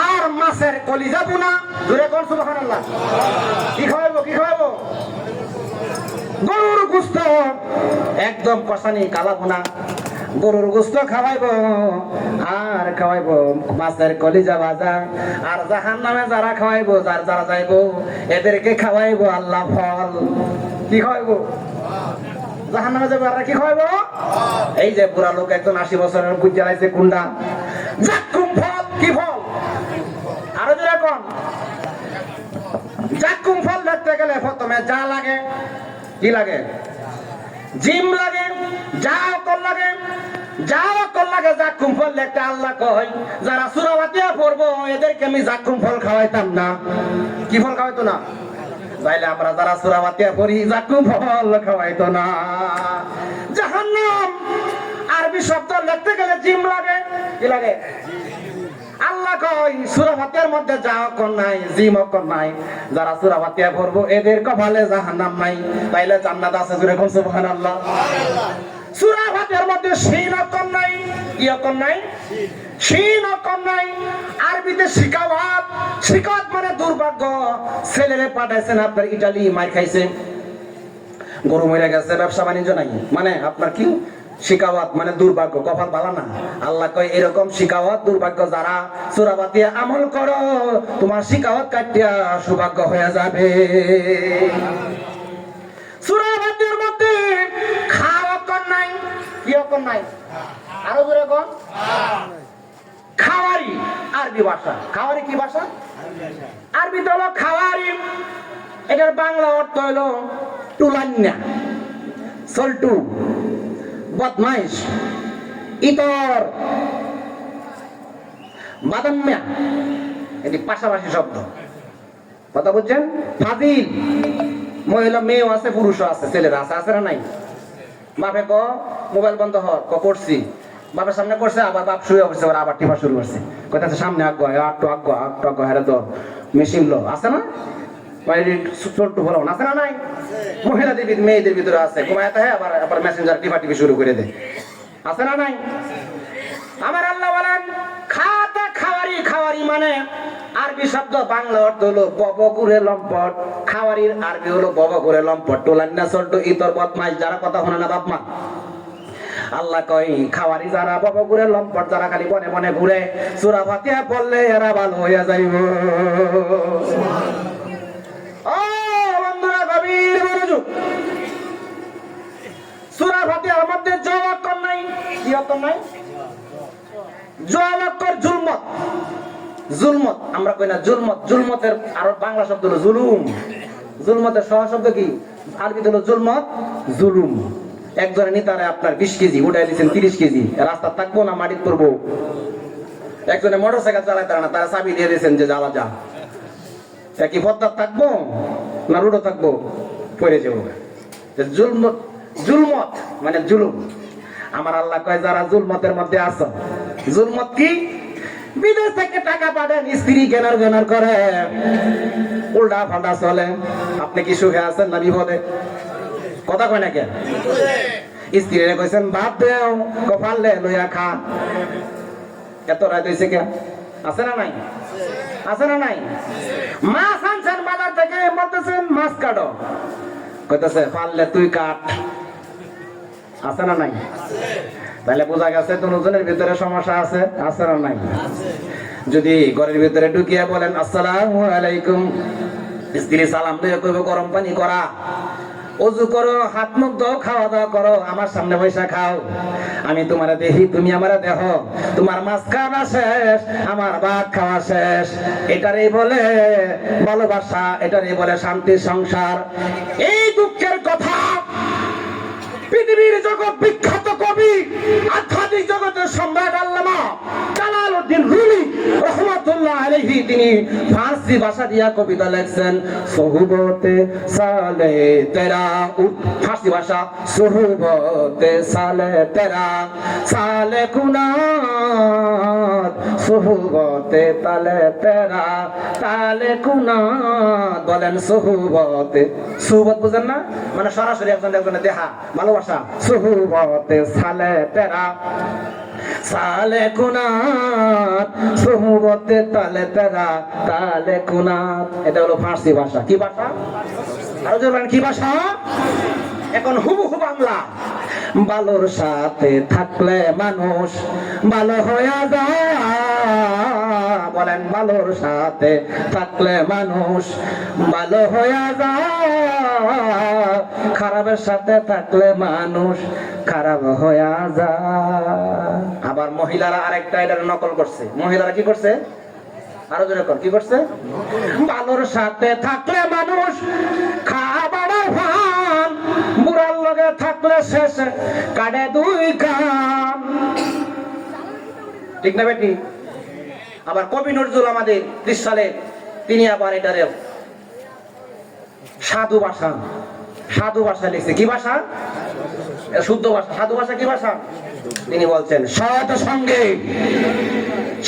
আর মাছের কলিজা ভুনা। জোরে কোন সুবহানাল্লাহ। কি খাওয়াইবো? কি খাওয়াইবো? গরুর গোশত একদম কষানি কালা ভুনা। গরুর গোশত খাওয়াইবো আর খাওয়াইবো মাছের কলিজা ভাজা। আর জাহান্নামে যারা খাওয়াইবো, যারা যাইবো, এদেরকে খাওয়াইবো আল্লাহ ফল। কি খাওয়াইবো? জাহান্নামে যাবে আর কি খাওয়াইবো? এই যে বুড়া লোক একজন 80 বছরের বুঝ জ্বালাইছে কুন্ডা, জাক্কুম ফল। কি ফল? আরো জোরে কোন। জাক্কুম ফল দেখতে গেলে প্রথমে যা লাগে, কি লাগে? জিম লাগে, যা অকল লাগে, যা অকল লাগে। জাক্কুম ফল দেখতে আল্লাহ কয়, যারা সূরা ফাতিহা পড়বো এদেরকে আমি জাক্কুম ফল খাওয়াইতাম না। কি ফল খাওয়াইতো না? তাইলে আমরা যারা সূরা ফাতিহা পড়ি জাক্কুম ফল খাওয়াইতো না। জাহান্নাম আরবি শব্দ লিখতে গেলে জিম লাগে। কি লাগে? আল্লাহ কয় সূরা ফাতিহার মধ্যে যা অক্ষর নাই, জিম অক্ষর নাই, যারা সূরা ফাতিহা পড়বো এদের কপালে জাহান্নাম নাই, তাইলে জান্নাত আছে। জোরে কোন সুবহানাল্লাহ। সূরা ফাতিহার মধ্যে শিন অক্ষর নাই। কি অক্ষর নাই? শিন অক্ষর নাই। আরবিতে শিকাওয়াত, শিকাওয়াত মানে দুর্ভাগ্য। ছেলেরে পাঠাইছেন আপনার ইটালি, মার খাইছে, গরু মরে গেছে, ব্যবসা বাণিজ্য নাই, মানে আপনার কি শিকাওয়াত মানে দুর্ভাগ্য, কপাল ভালো না। আল্লাহ কয় এরকম শিকাওয়াত দুর্ভাগ্য যারা সূরা ফাতিহা আমল করো তোমার শিকাওয়াত কাটিয়া সৌভাগ্য হয়ে যাবে। সূরা ফাতিহার মধ্যে খাওয়া কোন নাই, কি কোন নাই, আরো জোরে কোন খাওয়ারি আরবি ভাষা। খাওয়ারি কি ভাষা? আরবি তো হলো খাওয়ারি, এটার বাংলা অর্থ হলো টুলান্না, সল্টু, বদমাইশ, ইতর, বাদাম্যা, এটি পাশাপাশি শব্দ। কথা বুঝছেন? ফাজিল, মহিলা মেয়েও আছে পুরুষও আছে, ছেলেরা আছে, আছে না নাই? বাপে ক মোবাইল বন্ধ হর ক করছি, বাপের সামনে করছে, আবার বাপ শুয়ে বসে আবার টিপা শুরু করছে, কথা সামনে আগ্রহ আটটু আগ্রহ আটটু আগ্রহ হেরে দর মেশিন লো আছে না, ছোট্ট বলো আছে না নাই? মহিলাদের মেয়েদের ভিতরে আছে, ঘুমাইতে হয় আবার আবার মেসেঞ্জার টিপা টিপি শুরু করে দেয়, আছে না নাই? আমার আল্লাহ বলেন খাতা খাওয়ারি। খাওয়ারি মানে আরবি শব্দ, বাংলা অর্থ হলো ববগুরে লম্পট। খাওয়ারির আরবি হলো ববগুরে লম্পট, টোলান্না সল্টু ইতর বদমাইশ, যারা কথা শোনে না বাপ মা। আল্লাহ কই খাওয়ারি যারা ববগুরে লম্পট, যারা খালি বনে বনে ঘুরে, সূরা ফাতিহা পড়লে এরা ভালো হইয়া যাইব। ও বন্ধুরা, গভীর মনোযোগ। সূরা ফাতিহার মধ্যে জ অক্ষর নাই, কি অক্ষর নাই? জ অক্ষর জুলমত। জুলমত আমরা কই না জুলমত, জুলমতের আর বাংলা শব্দ হলো জুলুম। জুলমতের সহ শব্দ কি? আরবি হলো জুলমত, জুলুম। একজনের নেতারে আপনার 20 কেজি উঠাই দিচ্ছেন 30 কেজি, রাস্তা থাকবো না মাটির পড়বো। একজনে মোটরসাইকেল চালাইতে না, তারা চাবি দিয়ে দিয়েছেন যে জ্বালা যা, কি পদ্মার থাকবো না রুডো থাকবো, পড়ে যাবো। জুলমত, জুলমত মানে জুলুম। আমার আল্লাহ কয় যারা জুলমতের মধ্যে আছো, জুলমত কি? বিদেশ থেকে টাকা পাঠান, স্ত্রী কেনার কেনার করে, উল্টা ফাল্টা চলে। আপনি কি সুখে আছেন না বিপদে? কথা কয় না কেন? স্ত্রীরা কইছেন ভাত দেও, কপালে লইয়া খা। এত রাত হইছে কে? আছে না নাই? আছে না নাই? মাছ আনছেন বাজার থেকে, বলতেছেন মাছ কাটো, কইতেছে পারলে তুই কাট। আছে না নাই? তাহলে বোঝা গেছে দুজনের ভিতরে সমস্যা আছে, আছে না নাই? যদি ঘরের ভিতরে ঢুকিয়ে বলেন আসসালামু আলাইকুম, স্ত্রী সালাম দিয়ে কইব গরম পানি করা, ওযু করো, হাত মুখ ধোও, খাওয়া দাওয়া করো, আমার সামনে বসে খাও, আমি তোমারে দেখি তুমি আমারে দেখো, তোমার মাছ খাওয়া শেষ আমার ভাত খাওয়া শেষ। এটারই বলে ভালোবাসা, এটারই বলে শান্তির সংসার। এই দুঃখের কথা পৃথিবীর জগৎ বিখ্যাত কবি, আধ্যাত্মিক জগতের সম্রাট আল্লামা জালালউদ্দিন রুমি রাহমাতুল্লাহ আলাইহি তিনি ফার্সি ভাষা দিয়া কবিতা লিখছেন। সোহবতে সালে তেরা, ফার্সি ভাষা, সোহবতে সালে তেরা সালে কুনাত, সোহবতে তালে তেরা তালে কুনাত। বলেন সোহবতে, সোহবত বুঝেন না? মানে সরাসরি একজন একজনের দেখা, ভালোবাসা। সোহবতে সালে তেরা সালে কুনাত, সোহবতে তালে তেরা তালে কুনাত। এটা হলো ফার্সি ভাষা। কি ভাষা? আরো বলেন কি ভাষা? এখন হুবহু বাংলা। ভালোর সাথে থাকলে মানুষ ভালো হয়ে যায়। বলেন ভালোর সাথে থাকলে মানুষ ভালো হয়ে যায়, খারাপের সাথে থাকলে মানুষ খারাপ হয়ে যায়। আবার মহিলারা আরেকটা এটা নকল করছে। মহিলারা কি করছে? আরো জোরে কর, কি করছে? ভালোর সাথে থাকলে মানুষ খাবার ভান, বুড়ার লগে থাকলে শেষে কাটে দুই কান। ঠিক না বেটি? আবার কবি নজরুল আমাদের 30 সালে তিনি আবার এটারে সাধু ভাষা, সাধু ভাষা লিখছে। কি ভাষা? শুদ্ধ ভাষা। সাধু ভাষা কি ভাষা? তিনি বলছেন সৎ সঙ্গে,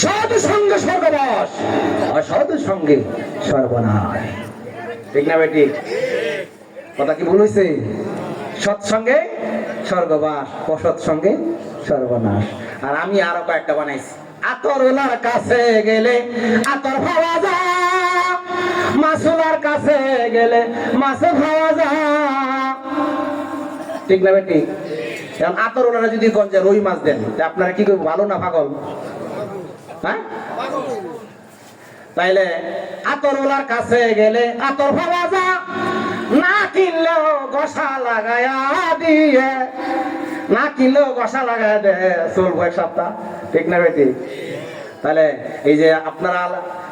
সৎ সঙ্গে স্বর্গবাস, অসৎ সঙ্গে সর্বনাশ। ঠিক না বেটি? কথা কি ভুল হয়েছে? সৎসঙ্গে স্বর্গবাস, অসৎ সঙ্গে সর্বনাশ। আর আমি আরো কয়েকটা বানাইছি। আতর ওলার কাছে গেলে আতর পাওয়া যায়, মাসুলার কাছে গেলে মাছ পাওয়া যায়। ঠিক না বেটি? এখন আতরওয়ালারা যদি কোন যে রুই মাছ দেন, আপনারা কি করবেন, ভালো না পাগল? হ্যাঁ, তাইলে আতরওয়ালার কাছে গেলে আতর পাওয়া যা, না কিনলেও ঘষা লাগায়া দিয়ে, না কিনলেও ঘষা লাগায়া দে, চলবো এক সপ্তাহ, ঠিক না বেটি? তাহলে এই যে আপনারা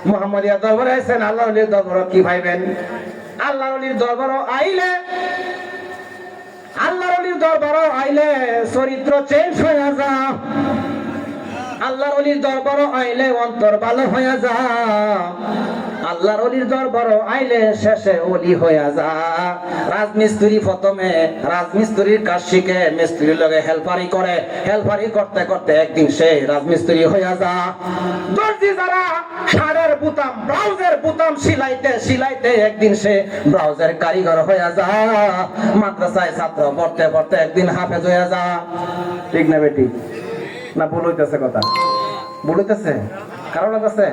মুহাম্মদিয়া দরবারে আছেন, আল্লাহর ওলির দরবারে কি ভাইবেন? আল্লাহর ওলির দরবারে আইলে, আল্লাহর ওলির দরবারে আইলে চরিত্র চেঞ্জ হয়ে যা, আল্লাহর ওলির দরবারে আইলে অন্তর ভালো হয়ে যা, আল্লাহর ওলির দরবারে আইলে শেষে ওলি হয়ে যা। রাজমিস্ত্রি প্রথমে রাজমিস্ত্রির কাজ শিখে মিস্ত্রির লগে হেল্পারি করে, হেল্পারি করতে করতে একদিন সে রাজমিস্ত্রি হয়ে যা। দর্জি যারা শাড়ির বুতাম, ব্লাউজের বুতাম সিলাইতে সিলাইতে একদিন সে ব্লাউজের কারিগর হয়ে যা। মাদ্রাসায় ছাত্র পড়তে পড়তে একদিন হাফেজ হয়ে যা, ঠিক না বেটি? না ভুল হইতেছে কথা? ভুল হইতেছে? কারণ আছে?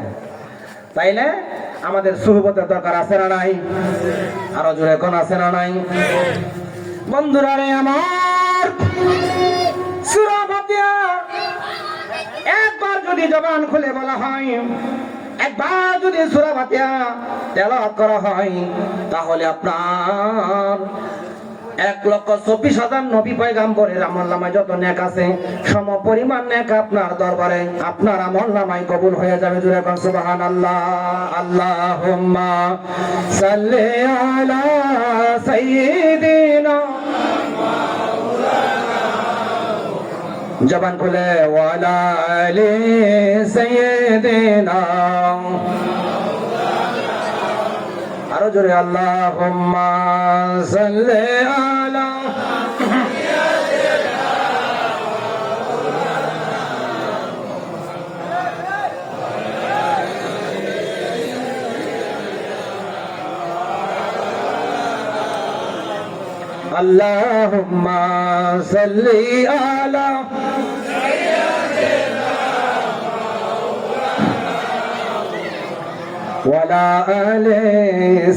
তাইলে আমাদের সুহবতের দরকার আছে না নাই? আরো জোরে কোন আছে না নাই? বন্ধুরা রে আমার, সূরা ফাতিহা একবার যদি জবান খুলে বলা হয়, একবার যদি সূরা ফাতিহা তেলাওয়াত করা হয়, তাহলে আপনার 1,24,000 নবী পয়গম্বরের আমলনামায় যত নেক আছে সম পরিমাণ নেক আপনার দরবারে আপনার আমলনামায় কবুল হয়ে যাবে। জোরে কোন সুবহানাল্লাহ। আল্লাহুম্মা সাল্লি আলা সাইয়্যিদিনা, জবান খুলে ওয়ালা আলি সাইয়্যিদিনা, আরো জোরে আল্লাহুম্মা সাল্লি আলা, আল্লাহুম্মা সাল্লি আলা ওয়ালা আলি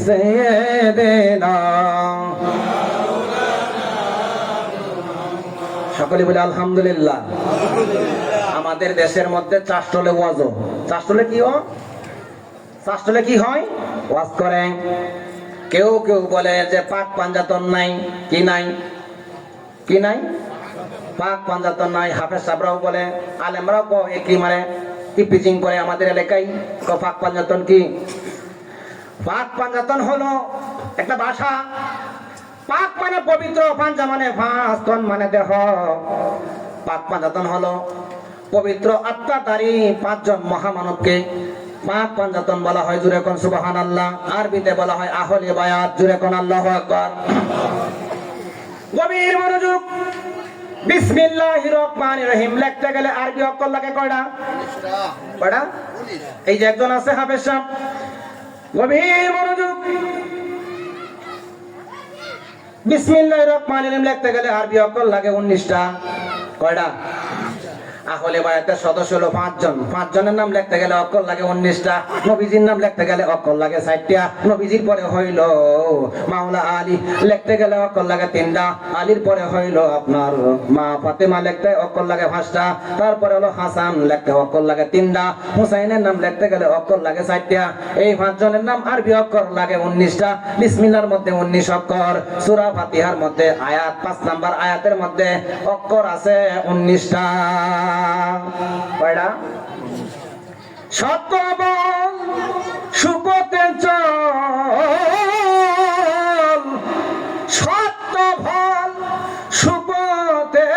সাইয়্যিদিনা। সকলে বলে আলহামদুলিল্লাহ। আমাদের দেশের মধ্যে চাষটলে ওয়াজ, চাষটলে কি হয়? চাষটলে কি হয়? ওয়াজ করে। কেউ কেউ বলে যে পাক পাঞ্জাতন নাই, কি নাই? কি নাই? পাক পাঞ্জাতন নাই। হাফেজ সাহেবরাও বলে, আলেমরাও একই মারে, কি পিচিং করে আমাদের এলাকায়। পাক পাঞ্জাতন কি? পাক পাঞ্জাতন হলো একটা ভাষা। পাক মানে পবিত্র, পাঞ্জা মানে ফাঁস, তন মানে দেহ। পাক পাঞ্জাতন হলো পবিত্র আত্মাধারী 5 জন মহামানবকে পাক পাঞ্জাতন বলা হয়। জোরে কোন সুবহানাল্লাহ। আরবিতে বলা হয় আহলে বায়াত। জোরে কোন আল্লাহু আকবার। গভীর মনোযোগ। বিসমিল্লাহির রহমানির রহিম লিখতে গেলে আরবি অক্ষর লাগে কয়টা? কয়টা? এই যে একজন আছে হাফেজ সাহেব, গভীর মনোযোগ। বিসমিল্লাহির রহমানির রহিম লিখতে গেলে আরবি অক্ষর লাগে 19টা। কয়টা? আহলে বায়াতের সদস্য হলো 5 জন। 5 জনের নাম লিখতে গেলে অক্ষর লাগে 19টা। নবীজির নাম লিখতে গেলে অক্ষর লাগে 4টা। নবীজির পরে হইল মাওলা আলী, লিখতে গেলে অক্ষর লাগে 3টা। আলীর পরে হইল আপনার মা ফাতেমা, লিখতে অক্ষর লাগে 5টা। তারপরে হলো হাসান, লিখতে অক্ষর লাগে 3টা। হুসাইনের নাম লিখতে গেলে অক্ষর লাগে 4টা। এই 5 জনের নাম আরবি অক্ষর লাগে 19টা। বিসমিল্লাহর মধ্যে 19 অক্ষর। সূরা ফাতিহার মধ্যে আয়াত 5 নাম্বার আয়াতের মধ্যে অক্ষর আছে 19টা। কয়টা? সত্য বল সুপথে চল, সত্য ফল সুপথে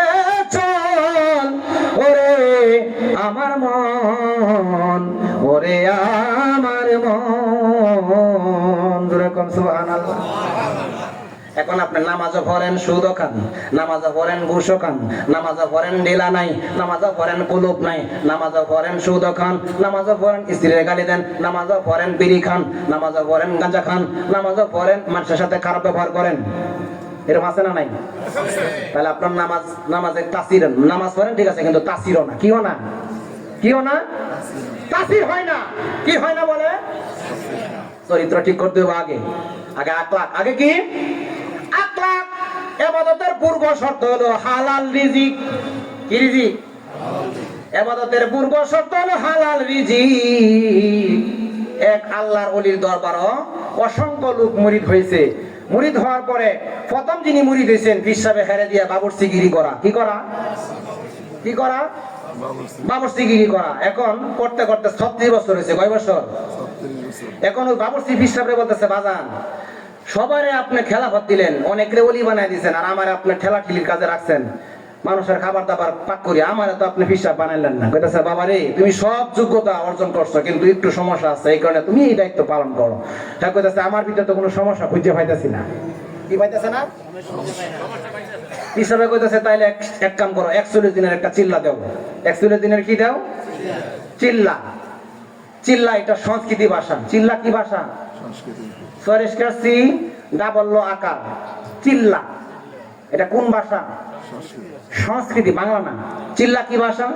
চল, ওরে আমার মন, ওরে আমার মন। জোরে কোন সুবহানাল্লাহ। এখন আপনি নামাজও পড়েন সুদও খান, নামাজও পড়েন ঘুষও খান, নামাজও পড়েন ঢিলা নাই, নামাজও পড়েন কুলুপ নাই, নামাজও পড়েন সুদও খান, নামাজও পড়েন স্ত্রীর গালি দেন, নামাজও পড়েন বিড়ি খান, নামাজও পড়েন গাঁজা খান, নামাজও পড়েন মানুষের সাথে খারাপ ব্যবহার করেন। এরকম আছে না নাই? তাহলে আপনার নামাজে তাসির, নামাজ পড়েন ঠিক আছে, কিন্তু তাসিরও না। কিও না? কিও না? তাসির হয় না। কি হয় না বলে? চরিত্র ঠিক করতে হবে আগে। আগে আকলাক। আগে কি? আকলাক। ইবাদতের পূর্ব শর্ত হলো হালাল রিজিক। কি রিজিক? ইবাদতের পূর্ব শর্ত হলো হালাল রিজিক। এক আল্লাহর ওলির দরবারও অসংখ্য লোক মুরিদ হয়েছে। মুরিদ হওয়ার পরে প্রথম যিনি মুরিদ হয়েছেন পীর সাহেব হেরে দিয়া বাবরচিগিরি করা। কি করা? কি করা? বাবরচিগিরি করা। এখন করতে করতে 36 বছর হয়েছে। কয় বছর? এখন ওই বাবরচি পীর সাহেব বলতেছে, বাজান সবারে আপনি খেলাফত দিলেন, অনেকরে ওলি বানাই দিয়েছেন, আর আমার আপনি ঠেলা ঠেলির কাজে রাখছেন, মানুষের খাবার দাবার পাক করি, আমার তো আপনি পীর সাহেব বানাইলেন না। কইতেছে, বাবা রে তুমি সব যোগ্যতা অর্জন করছো, কিন্তু একটু সমস্যা আছে, এই কারণে তুমি এই দায়িত্ব পালন করো। হ্যাঁ, কইতেছে আমার ভিতরে তো কোনো সমস্যা খুঁজে পাইতেছি না। কি পাইতেছে না? পীর সাহেব কইতেছে, তাইলে এক কাম করো, 41 দিনের একটা চিল্লা দাও। 41 দিনের কি দাও? চিল্লা। চিল্লা এটা সংস্কৃতি ভাষা। চিল্লা কি ভাষা? সরেশকারসি ডাবল আকার চিল্লা, এটা কোন ভাষা? সংস্কৃতি, বাংলা না। চিল্লা কি ভাষা?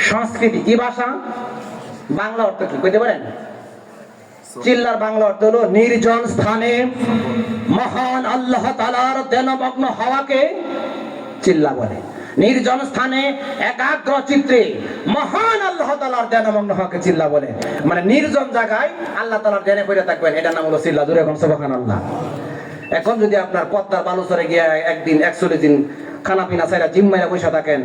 সংস্কৃতি। কি ভাষা? বাংলা অর্থ কি কইতে পারেন? চিল্লার বাংলা অর্থ হলো নির্জন স্থানে মহান আল্লাহ তাআলার ধ্যানমগ্ন হওয়াকে চিল্লা বলে। নির্জন স্থানে একাগ্র চিত্রে মহান আল্লাহ তাআলার ধ্যানমগ্ন হওয়াকে চিল্লা বলে। মানে নির্জন জায়গায় আল্লাহ তাআলার ধ্যানে পড়ে থাকবেন, এটার নাম হলো চিল্লা। জোরে এখন সুবহানাল্লাহ। এখন যদি আপনার পদ্মার বালুচরে গিয়ে একদিন 41 দিন খানা পিনা ছাইরা জিম মাইরা বসে থাকেন,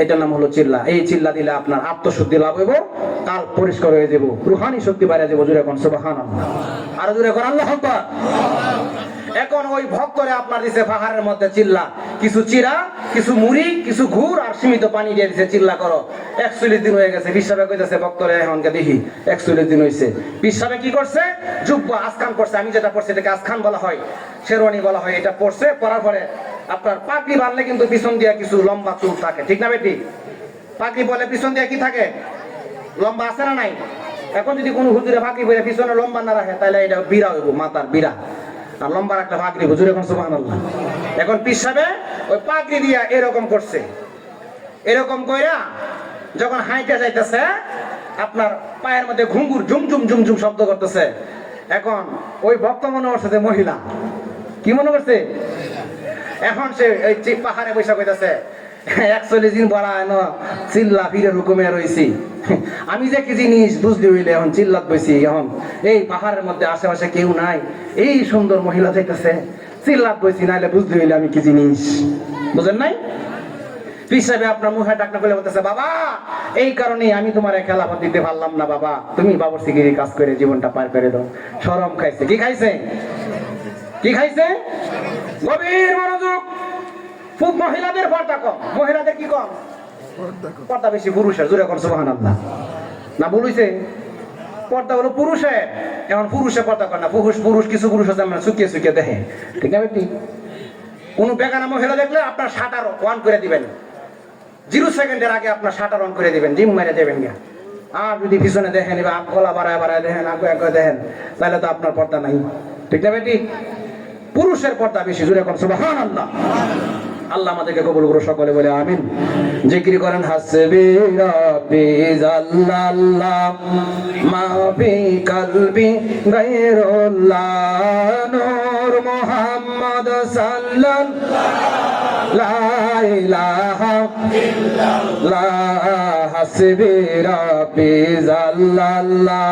এটার নাম হলো চিল্লা। এই চিল্লা দিলে আপনার আত্মশুদ্ধি লাভ হইব, কাল পরিষ্কার হয়ে যাব, রুহানি শক্তি বাইরে যাব। জোরে এখন সুবহানাল্লাহ। আর জোরে এখন আল্লাহু আকবার। এখন ওই ভক্তরে আপনার দিছে পাহাড়ের মধ্যে চিল্লা, কিছু চিরা, কিছু মুড়ি, কিছু ঘুর আর সীমিত পানি দিয়ে দিছে, চিল্লা করো। 41 দিন হয়ে গেছে। পীর সাহেব কইতাছে, ভক্তরে এখনকে দেখি 41 দিন হইছে। পীর সাহেব কি করছে? জুব্বা আসখান করছে। আমি যেটা পড়ছি এটাকে আসখান বলা হয়, শেরওয়ানি বলা হয়। এটা পড়ছে, পরার পরে আপনার পাগড়ি বাঁধলে কিন্তু পিছন দিয়ে কিছু লম্বা চুল থাকে, ঠিক না বেটি? পাগড়ি বলে পিছন দিয়ে কি থাকে? লম্বা আছে না নাই? এখন যদি কোনো হুজুরে পাগড়ি বলে পিছনে লম্বা না রাখে, তাহলে এটা বিরা হইব, মাথার বিরা। আর লম্বা একটা পাগড়ি, হুজুর এখন সুবহানাল্লাহ। এখন পীর সাহেব ওই পাগড়ি দিয়া এরকম করছে। এরকম কইরা যখন হাইটা যাইতেছে, আপনার পায়ের মধ্যে ঘুঙ্গুর ঝুম ঝুম ঝুম ঝুম শব্দ করতেছে। এখন ওই ভক্ত মনে করছে যে মহিলা। কি মনে করছে? এখন সে এই পাহাড়ে বৈশা কইতেছে, 41 দিন বড়া এনো চিল্লা ফিরে রুকুমে রইছি, আমি যে কি জিনিস বুঝতে হইলে এখন চিল্লাত বইছি। এখন এই পাহাড়ের মধ্যে আশেপাশে কেউ নাই, এই সুন্দর মহিলা যাইতেছে, চিল্লাত বইছি, নাইলে বুঝতে হইলে আমি কি জিনিস। বুঝেন নাই? পীর সাহেব আপনার মুখে ডাকনা করে বলতেছে, বাবা এই কারণে আমি তোমার খেলাফত দিতে পারলাম না, বাবা তুমি বাবরচিগিরি কাজ করে জীবনটা পার করে দাও। শরম খাইছে। কি খাইছে? কি খাইছে? গভীর মনোযোগ। খুব মহিলাদের পর্দা কম। মহিলাদের কি কম? পর্দা বেশি পুরুষের। জোরে কর সুবহানাল্লাহ। না বলইছে? পর্দা হলো পুরুষের। এখন পুরুষে পর্দা করে না। পুরুষ কিছু পুরুষ আছে আমরা শুকিয়ে শুকিয়ে দেখে, ঠিক না বেটি? কোন বেগানা মহিলা দেখলে আপনার শাটার অন করে দিবেন, 0 সেকেন্ডের আগে আপনার শাটার অন করে দিবেন, জিম মেরে দেবেন গা। আর যদি পিছনে দেখেন, এবার গলা বাড়ায় বাড়ায় দেখেন, আগে আগে দেখেন, তাহলে তো আপনার পর্দা নাই, ঠিক না বেটি? পুরুষের পর্দা বেশি। জোরে কর সুবহানাল্লাহ। আল্লাহ আমাদেরকে কবুল করুন, সকলে বলে আমিন। জিকির করেন হাসবি রাব্বি জাল্লাল্লাহ মা ফি কলবি গায়রুল্লাহ নূর মুহাম্মদ সাল্লাল্লাহু লা ইলাহা ইল্লাল্লাহ হাসবি রাব্বি জাল্লাল্লাহ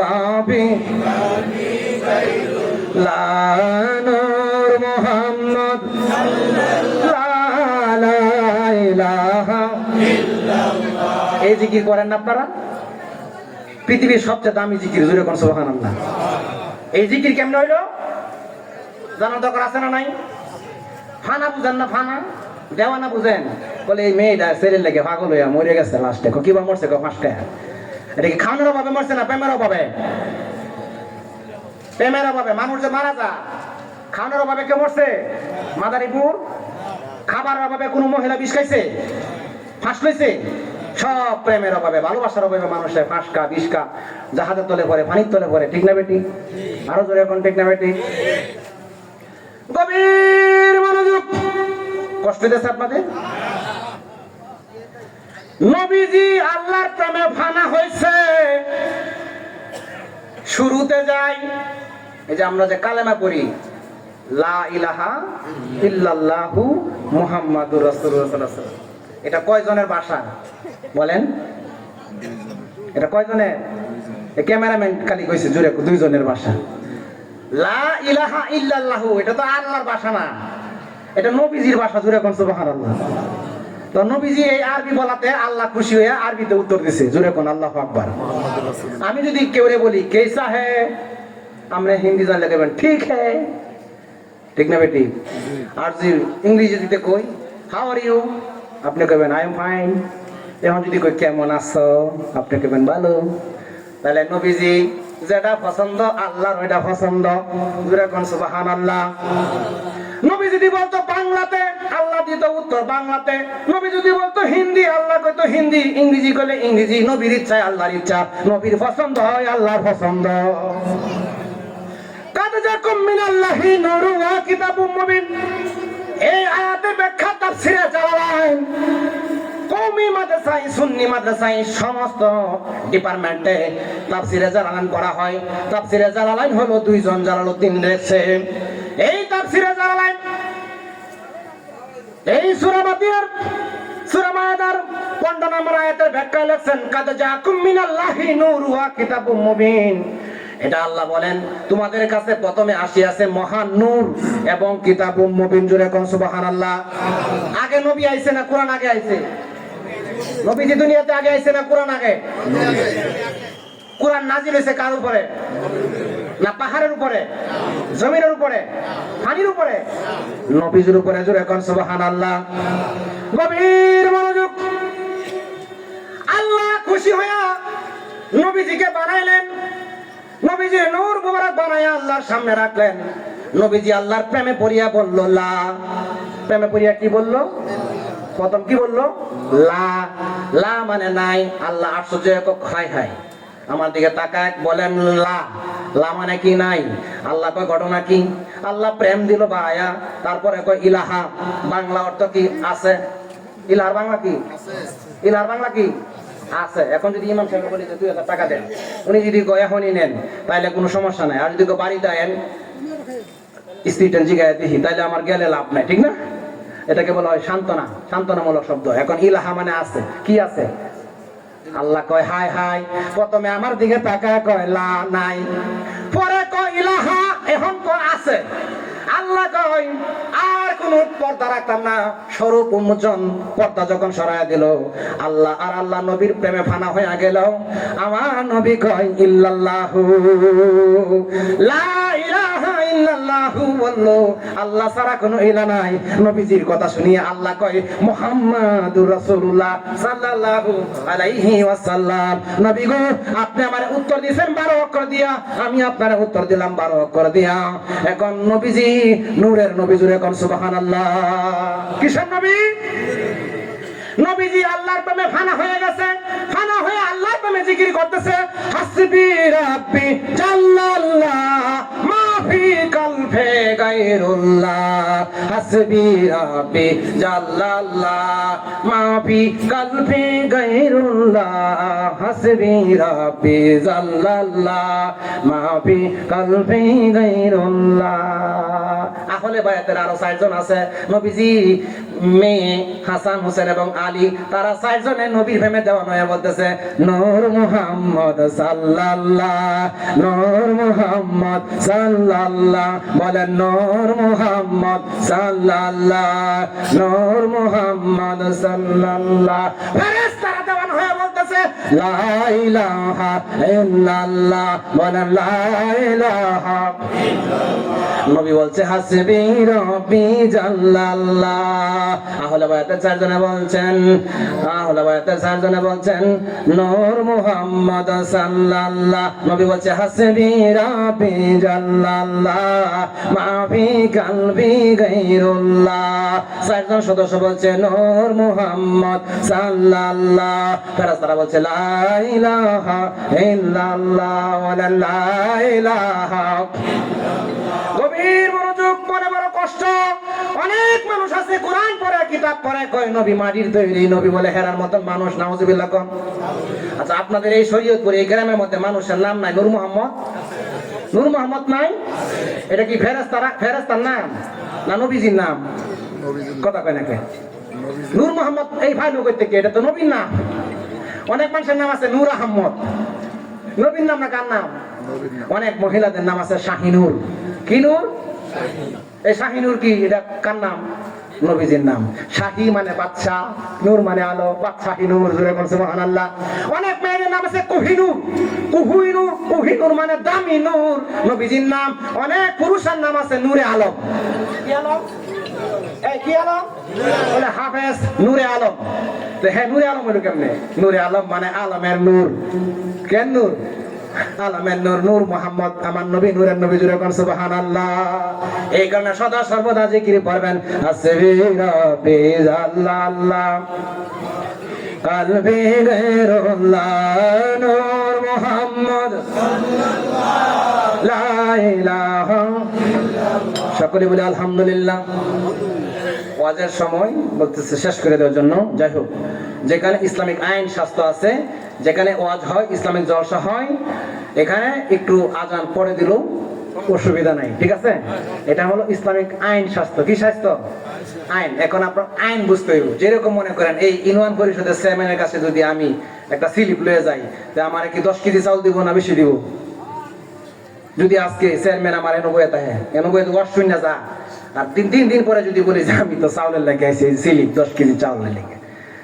মা ফি কলবি গায়রুল্লাহ নূর মুহাম্মদ এই জিকির করেন না আপনারা? পৃথিবীর সবচেয়ে দামি জিকির। জোরে কোন সুবহানাল্লাহ। এই জিকির কেমন হইলো জানার দরকার আছে না নাই? ফানা বুঝেন না? ফানা দেওয়ানা বুঝেন? বলে এই মেয়েটা সেরের লেগে পাগল হইয়া মরে গেছে লাস্টে। কিবা মরছে? 5 টাকা। এটা কি খাওয়ানোর অভাবে মরছে না প্রেমের অভাবে? প্রেমের অভাবে। মানুষ যে মারা যায় খাওয়ানোর অভাবে কে মরছে? মাদারীপুর। খাবারের অভাবে কোন মহিলা বিষ খাইছে? ফাঁস লইছে? সব প্রেমের অভাবে, ভালোবাসার অভাবে মানুষের ফাঁসকা বিষকা জাহাজের তলে পড়ে, পানির তলে পড়ে, ঠিক না বেটি? আরো জোরে এখন ঠিক না বেটি? গভীর মনোযোগ। কষ্ট দিয়েছে আপনাদের? নবীজি আল্লাহর প্রেমে ফানা হয়েছে। শুরুতে যাই এই যে আমরা যে কালেমা পড়ি, লা ইলাহা ইল্লাল্লাহু মুহাম্মাদুর রাসূলুল্লাহ সাল্লাল্লাহু আলাইহি ওয়াসাল্লাম। এটা কয়জনের ভাষা বলেন? এটা কয়জনের? এই ক্যামেরাম্যান খালি কইছে জোরে, দুইজনের ভাষা। লা ইলাহা ইল্লাল্লাহু এটা তো আল্লাহর ভাষা না, এটা নবীজির ভাষা। জোরে কোন সুবহানাল্লাহ। তো নবীজি এই আরবি বলাতে আল্লাহ খুশি হয়ে আরবিতে উত্তর দিছে, জোরে কোন আল্লাহু আকবার। আমি যদি কেউরে বলি কেসা হে, আমরা হিন্দি জানলে কেবেন ঠিক হে, ঠিক না বেটি? আর যদি ইংরেজিতে কই হাউ আর ইউ, আপনি কইবেন আই এম ফাইন। এখন যদি কই কেমন আছো, আপনি কইবেন ভালো। তাহলে নবীজি যেটা পছন্দ আল্লাহর ওইটা পছন্দ, জোরে কোন সুবহানাল্লাহ। নবী যদি বলতো বাংলাতে, আল্লাহ দিত উত্তর বাংলাতে। নবী যদি বলতো হিন্দি, আল্লাহ কইতো হিন্দি। ইংরেজি কইলে ইংরেজি। নবীর ইচ্ছায় আল্লাহর ইচ্ছা, নবীর পছন্দ হয় আল্লাহর পছন্দ। কাদ জাকুম মিনাল্লাহি নূরুন ওয়া কিতাবুম মুবিন, এই আয়াতের ব্যাখ্যা তাফসীরে জালালাইন, কওমি মাদ্রাসায়, সুন্নি মাদ্রাসায়, সমস্ত ডিপার্টমেন্টে তাফসীরে জালালাইন করা হয়। তাফসীরে জালালাইন হলো দুইজন জালালউদ্দিন লিখছে। এই তাফসীরে জালালাইন এই সূরা মাতিয়ার, সূরা মায়েদার 15 নম্বর আয়াতের ব্যাখ্যা লিখছেন কাদ জাকুম মিনাল্লাহি নূরুন ওয়া কিতাবুম মুবিন। এটা আল্লাহ বলেন তোমাদের কাছে প্রথমে আসিয়াছে মহান নূর এবং কিতাবুম মুবিন। জোরে কোন সুবহানাল্লাহ। আগে নবী আইছে না কোরআন আগে আইছে? নবীজি দুনিয়াতে আগে আইছে না কোরআন আগে? কোরআন নাজিল হয়েছে কার উপরে? না পাহাড়ের উপরে, জমিনের উপরে, পানির উপরে? নবীজির উপরে। জোরে কোন সুবহানাল্লাহ। গভীর মনোযোগ। আল্লাহ খুশি হইয়া নবীজিকে বানাইলেন, নবীজি নূর মুবারক বানায়া আল্লাহর সামনে রাখলেন। নবীজি আল্লাহর প্রেমে পড়িয়া বলল লা। প্রেমে পড়িয়া কি বলল? প্রথম কি বলল? লা। লা মানে নাই। আল্লাহ আশ্চর্য একক, হায় হায় আমার দিকে তাকায় বলেন লা। লা মানে কি? নাই। আল্লাহ কয় ঘটনা কি? আল্লাহ প্রেম দিল বায়া, তারপরে কয় ইলাহা। বাংলা অর্থ কি? আছে। ইলাহার বাংলা কি? ইলাহার বাংলা কি? আছে। এখন যদি ইমাম সাহেব বলি যে 2000 টাকা দেন, উনি যদি এখনই নেন তাহলে কোনো সমস্যা নাই। আর যদি বাড়িতে আনেন স্ত্রীটা জিগায় দেখি, তাহলে আমার গেলে লাভ নাই, ঠিক না? এটাকে বলা হয় সান্ত্বনা, সান্ত্বনামূলক শব্দ। এখন ইলাহা মানে আছে। কি আছে? আল্লাহ কয় হায় হায়, প্রথমে আমার দিকে তাকায় কয় লা নাই, পরে কয় ইলাহা, এখন কয় আছে। আল্লাহ কয় আর কোন পর্দা রাখতাম না, স্বরূপ উন্মোচন। পর্দা যখন সরাইয়া দিল, আল্লাহ আর আল্লাহ নবীর প্রেমে ফানা হয়ে গেল। আমার নবী কয় ইল্লাল্লাহু লা ইলাহা ইল্লাল্লাহু, বলল আল্লাহ ছাড়া কোনো ইলাহ নাই। নবীজির কথা শুনিয়ে আল্লাহ কয় মুহাম্মাদুর রাসূলুল্লাহ সাল্লাল্লাহু আলাইহি ওয়াসাল্লাম। নবী গো আপনি আমারে উত্তর দিয়েছেন 12 অক্ষর দিয়া, আমি আপনারে উত্তর দিলাম 12 অক্ষর দিয়া। এখন নবীজি নূরের নবী। জুড়ে কোন সুবহানাল্লাহ। কিসের নবী? নবীজি আল্লাহর প্রেমে ফানা হয়ে গেছে। ফানা হয়ে আল্লাহর প্রেমে জিকির করতেছে হাসবি রাব্বি জাল্লাল্লাহ মা ফি কলবে গায়রুল্লাহ, হাসবি রাব্বি জাল্লাল্লাহ মা ফি কলবে গায়রুল্লাহ, হাসবি রাব্বি জাল্লাল্লাহ মা ফি কলবে গায়রুল্লাহ। আহলে বায়াতের আরো 4 জন আছে। নবীজি মেয়ে হাসান, হোসেন এবং আলী, তারা 4 জনে নবীর প্রেমে দেওয়ান হয়ে বলতেছে নূর মুহাম্মদ সাল্লাল্লাহ, নূর মুহাম্মদ সাল্লাল্লাহ। বলেন নূর মুহাম্মদ সাল্লাল্লাহ, নূর মুহাম্মদ সাল্লাল্লাহ। ফেরেশতারা দেওয়ান হয়ে বলতেছে লা ইলাহা ইল্লাল্লাহ। বলেন লা ইলাহা ইল্লাল্লাহ। নবী বলছে হাসবি রাব্বি জাল্লাল্লাহ। আহলে বায়াতের 4 জনে বলছেন, আহলে বায়াতের 4 জনে বলছেন নূর মুহাম্মদ সাল্লাল্লাহ। নবী বলছে হাসবি রাব্বি জাল্লাল্লাহ মা ফি কলবি গায়রুল্লাহ। 4 জন সদস্য বলছে নূর মুহাম্মদ সাল্লাল্লাহ। ফেরেশতারা বলছে লা ইলাহা ইল্লাল্লাহ, ওয়া লা ইলাহা ইল্লাল্লাহ। গভীর মনোযোগ, মনে বড় কষ্ট কষ্ট। অনেক মানুষ আছে কোরআন পড়ে কিতাব পড়ে কয় নবী মাটির তৈরি, নবী বলে হেরার মতন মানুষ, নাউজুবিল্লাহ কোন। আচ্ছা আপনাদের এই শরীয়তপুর এই গ্রামের মধ্যে মানুষের নাম নাই নূর মোহাম্মদ? নূর মোহাম্মদ নাই? এটা কি ফেরেশতার নাম না নবীজির নাম? কথা কয় নাকি? নূর মোহাম্মদ এই ভাই লোক থেকে, এটা তো নবীর নাম। অনেক মানুষের নাম আছে নূর আহমদ, নবীর নাম না কার নাম? অনেক মহিলাদের নাম আছে শাহিনুর। কি নূর? এই শাহিনুর কি এটা কার নাম? নবীজির নাম। শাহী মানে বাদশা, নূর মানে আলো, বাদশাহিনুর সুবহানাল্লাহ। অনেক মেয়েদের নাম আছে কোহিনুর, কুহুইনুর, কোহিনুর মানে দামি নূর, নবীজির নাম। অনেক পুরুষের নাম আছে নূরে আলম। কি আলম? এই কি আলম? বলে হাফেজ নূরে আলম। তো হ্যাঁ নূরে আলম হলো কেমনে? নূরে আলম মানে আলমের নূর। কেন নূর? আলমের নূর, নূর মোহাম্মদ আমার নবী, নূরের নবী জুড়ে কোন সুবহানাল্লাহ। এই কারণে সদা সর্বদা জিকির পড়বেন হাসবি রাব্বি আল্লাহ আল্লাহ কলবি গায়রুল্লাহ নূর মোহাম্মদ সাল্লাল্লাহু লা ইলাহা ইল্লাল্লাহ। সকলে বলে আলহামদুলিল্লাহ। ওয়াজের সময় বলতেছে শেষ করে দেওয়ার জন্য। যাই হোক, যেখানে ইসলামিক আইন শাস্ত্র আছে, যেখানে ওয়াজ হয়, ইসলামিক জলসা হয়, এখানে একটু আজান পড়ে দিল অসুবিধা নাই, ঠিক আছে? এটা হলো ইসলামিক আইন শাস্ত্র। কি শাস্ত্র? আইন। এখন আপনার আইন বুঝতে হইব। যেরকম মনে করেন এই ইউনিয়ন পরিষদের চেয়ারম্যানের কাছে যদি আমি একটা স্লিপ লয়ে যাই, তো আমার কি 10 কেজি চাউল দিব না বেশি দিব? যদি আজকে চেয়ারম্যান আমার এনবয়ে থাকে, এনবয়ে তো ওয়াশ শুনে যা, আর 3 দিন পরে যদি বলি যে আমি তো চাউলের লেগে আছি, স্লিপ 10 কেজি চাউলের লেগে,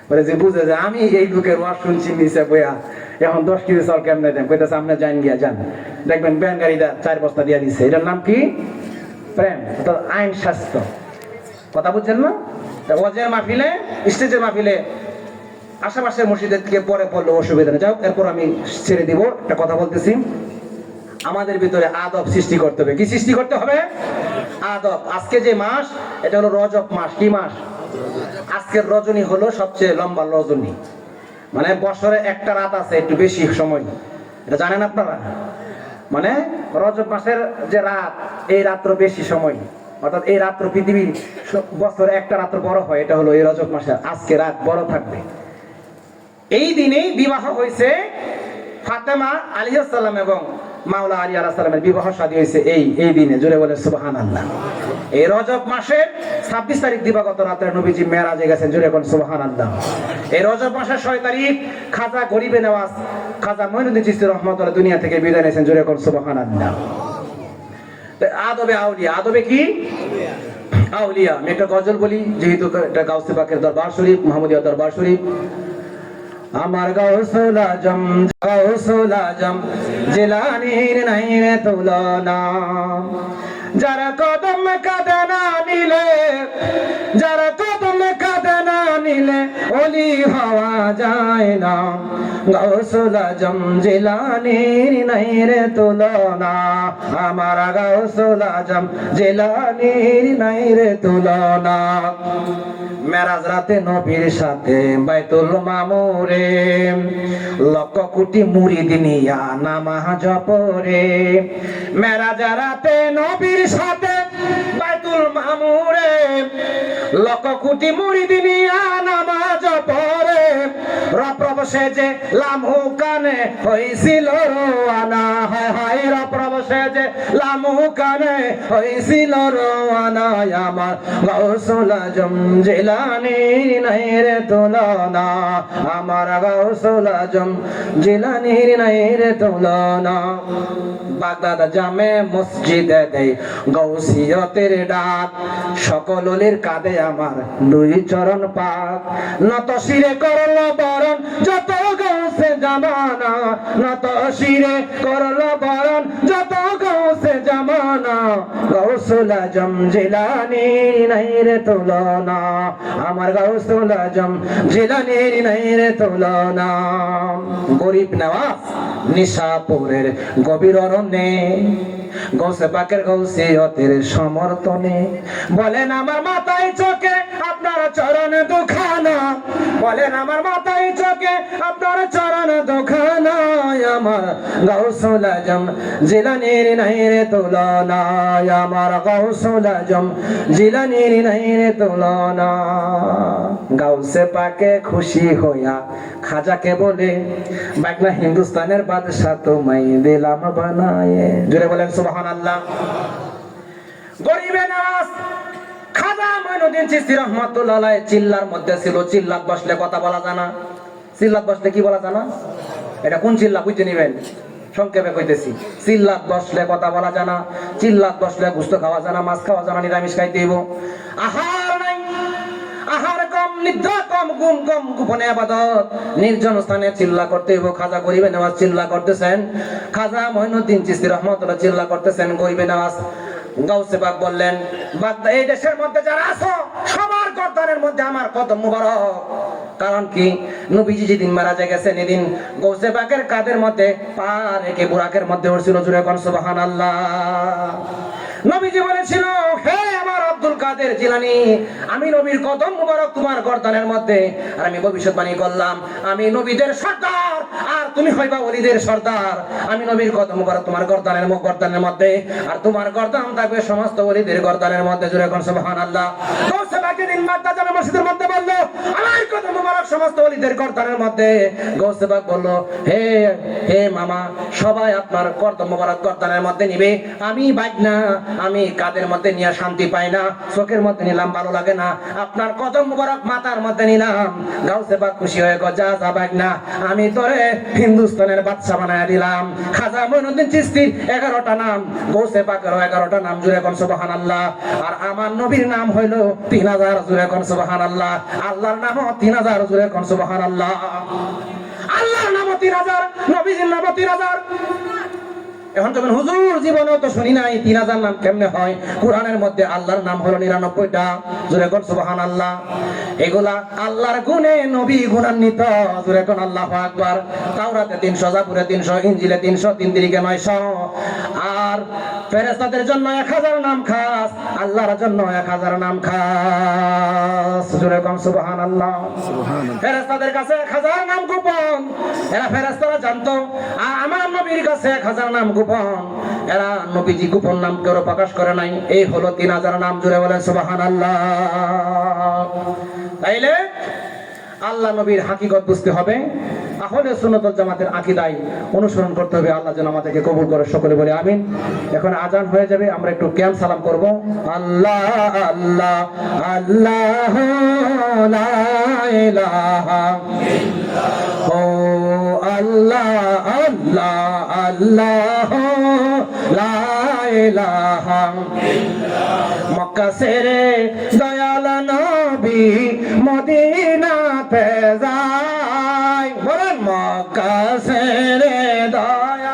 বলে যে বুঝে যে আমি এই লোকের ওয়াশ শুনছি নিচে বইয়া, এখন 10 কেজি চাউল কেমনে দেন? কইতেছে আপনি যান গিয়া যান, দেখবেন ব্যান গাড়িটা 4 বস্তা দিয়ে দিচ্ছে। এটার নাম কি? প্রেম। আইন শাস্ত্র। কথা বুঝছেন না? ওয়াজের মাহফিলে, স্টেজের মাহফিলে আশেপাশের মসজিদের থেকে পরে পড়লে অসুবিধা নেই। যাও, এরপর আমি ছেড়ে দিব। একটা কথা বলতেছি, আমাদের ভিতরে আদব সৃষ্টি করতে হবে। কি সৃষ্টি করতে হবে? আদব। আজকে যে মাস, এটা হলো রজব মাস। কি মাস? আজকের রজনী হলো সবচেয়ে লম্বা রজনী, মানে বছরে একটা রাত আছে একটু বেশি সময়, এটা জানেন আপনারা? মানে রজব মাসের যে রাত, এই রাত্র বেশি সময়, অর্থাৎ এই রাত্র পৃথিবীর বছরে একটা রাত্র বড় হয়, এটা হলো এই রজব মাসের আজকে রাত বড় থাকবে। এই দিনেই বিবাহ হয়েছে ফাতেমা আলাইহিস সালাম এবং মাওলা আলী আলাইহিস সালামের বিবাহ শাদী হয়েছে এই দিনে। জোরে বলে সুবহানাল্লাহ। এই রজব মাসের 26 তারিখ দিবাগত রাতে নবীজি মেরাজে গেছেন। জোরে বলেন সুবহানাল্লাহ। এই রজব মাসের 6 তারিখ খাজা গরিবে নওয়াজ খাজা মঈনুদ্দিন চিশতি রাহমাতুল্লাহ দুনিয়া থেকে বিদায় নিয়েছেন। জোরে বলেন সুবহানাল্লাহ। তো আদবে আউলিয়া, আদবে কি? আউলিয়া। আমি একটা গজল বলি, যেহেতু এটা গাউসে পাকের দরবার শরীফ, মুহাম্মদিয়া দরবার শরীফ। আমার গাউসুল আজম জিলানীর নাই রে তুলনা, যারা কদম কাঁদে না নিলে, যারা কদম কাঁদে না নিলে ওলি হওয়া যায় না। গাউসুল আজম জিলানীর নাই রে তুলনা, আমার গাউসুল আজম জিলানীর নাই রে তুলনা। মেরাজ রাতে নবীর সাথে বাইতুল মামুরে, লক্ষ কোটি মুরিদ নিয়া নামাজ পড়ে। মেরাজ রাতে নবীর সাথে বাইতুল মামুরে, লক্ষ কোটি মুরিদ নিয়া নামাজ পড়ে। রপ্রভ সেজে লামহু কানে হইছিল রওয়ানা, হায় হায় রপ্রভ সেজে লামহু কানে হইছিল রওয়ানা। আমার গাউসুল আজম জিলানীর নাই রে তুলনা, আমার গাউসুল আজম জিলানীর নাই রে তুলনা। বাগদাদ জামে মসজিদে দেয় গাউসিয়তের ডাক, সকল ওলির কাঁধে আমার 2 চরণ পাক। নত শিরে করল বরণ যত গাউসে জামানা, নত শিরে করল বরণ যত গাউসে জামানা। গাউসুল আজম জিলানীর নাই রে তুলনা, আমার গাউসুল আজম জিলানীর নাই রে তুলনা। গরিব নওয়াজ নিশাপুরের গভীর অরণ্যে, গৌসে পাকের গৌসিয়তের সমর্থনে, বলেন আমার মাথায় চোখে আপনার চরণ দুখানা, বলেন আমার মাথায় চোখে আপনার চরণ দুখানা। আমার গাউসুল আজম জিলানীর নাই রে তুলনা। নাই আমার গাউসুল আজম জিলানীর নাই রে তুলনা। গাউসে পাকে খুশি হইয়া খাজাকে বলে, বাগনা হিন্দুস্তানের বাদশা তোমায় দিলাম বানায়ে। জোরে বলেন সুবহানাল্লাহ। গরিবে নাস খাজা মঈনুদ্দিন চিশতি রাহমাতুল্লাহ আলাইহি চিল্লার মধ্যে ছিল। চিল্লাত বসলে কথা বলা জানা, চিল্লাত বসলে কি বলা জানা? এটা কোন চিল্লা বুঝে নিবেন, সংক্ষেপে কইতেছি। চিল্লাত বসলে কথা বলা জানা, চিল্লাত বসলে গোশত খাওয়া জানা, মাছ খাওয়া জানা, নিরামিষ খাইতে হইব। আহার নাই, আহার কম, নিদ্রা কম, ঘুম কম, গোপনে ইবাদত, নির্জন স্থানে চিল্লা করতে হইব। খাজা গরিবে নওয়াজ চিল্লা করতেছেন, খাজা মঈনুদ্দিন চিশতি রাহমাতুল্লাহ চিল্লা করতেছেন গরিবে নওয়াজ। গাউসে পাক বললেন, বাগদা এই দেশের মধ্যে যারা আছো সবার গর্দানের মধ্যে আমার কদম মুবারক। কারণ কি, নবীজি যেদিন মারা গেছেন এদিন গাউসে পাকের কাদের মধ্যে পা রেখে বুরাকের মধ্যে উঠছিল। জোরে কোন সুবহানাল্লাহ। নবীজি বলেছিল, হে আমার আব্দুল কাদের জিলানী, আমি নবীর কদম মুবারক তোমার গর্দানের মধ্যে। আর আমি ভবিষ্যৎবাণী করলাম, আমি নবীদের সর্দার আর তুমি হইবা ওলিদের সর্দার। আমি নবীর কদম মুবারক তোমার গর্দানের মধ্যে, আর তোমার গর্দান থাকবে সমস্ত ওলিদের গর্দানের মধ্যে। জোরে কোন সুবহানাল্লাহ। গাউসে পাক যেদিন মক্কা জামে মসজিদের মধ্যে বলল, আমার কদম মুবারক সমস্ত ওলিদের গর্দানের মধ্যে, গাউসে পাক বলল, হে হে মামা, সবাই আপনার কদম মুবারক গর্দানের মধ্যে নিবে, আমি বাগনা আমি কাদের মধ্যে নিয়ে শান্তি পাই না, চোখের মধ্যে নিলাম ভালো লাগে না, আপনার কদম মুবারক মাথার মধ্যে নিলাম। গাউসে পাক খুশি হয়ে গো, যা যা বাগনা, আমি তোরে হিন্দুস্তানের বাদশা বানায় দিলাম। খাজা মঈনুদ্দিন চিশতির 11টা নাম, গাউসে পাকেরও 11টা নাম। জোরে কোন সুবহানাল্লাহ। আর আমার নবীর নাম হইল 3000। জোরে কোন সুবহানাল্লাহ। আল্লাহর নামও 3000। জোরে কোন সুবহানাল্লাহ। আল্লাহর নামও 3000, নবীজির নামও 3000। এখন যখন হুজুর জীবনেও তো শুনি নাই 3000 নাম কেমনে হয়। কোরআনের মধ্যে আল্লাহর নাম হলো 99টা। জোরে কোন সুবহানাল্লাহ। এগুলা আল্লাহর গুণে নবী গুণান্বিত। জোরে কোন আল্লাহু আকবার। তাওরাতে 300, জাবুরে 300, ইনজিলে 300, 3 তিরিকে 900। আর ফেরেশতাদের জন্য 1000 নাম খাস, আল্লাহর জন্য 1000 নাম খাস। জোরে কোন সুবহানাল্লাহ। ফেরেশতাদের কাছে 1000 নাম গোপন, এরা ফেরেশতারা জানতো। আর আমার নবীর কাছে 1000 নাম গোপন, এরা নবীজি গোপন নাম কেউ প্রকাশ করে নাই। এই হলো 3000 নাম। জুড়ে বলেন সুবহানাল্লাহ। তাইলে আল্লাহ নবীর হাকিকত বুঝতে হবে, আহলে সুন্নাত ওয়াল জামাতের আকীদায় অনুসরণ করতে হবে। আল্লাহ যেন আমাদেরকে কবুল করে, সকলে বলে আমিন। এখন আজান হয়ে যাবে, আমরা একটু কিয়াম সালাম করব। আল্লাহ আল্লাহ আল্লাহ লা ইলাহা ইল্লাল্লাহ, ও আল্লাহ আল্লাহ আল্লাহ লা ইলাহা ইল্লাল্লাহ। মক্কা ছেড়ে দয়াল নবী মদিনাতে যায়। বলেন, মক্কা ছেড়ে দয়াল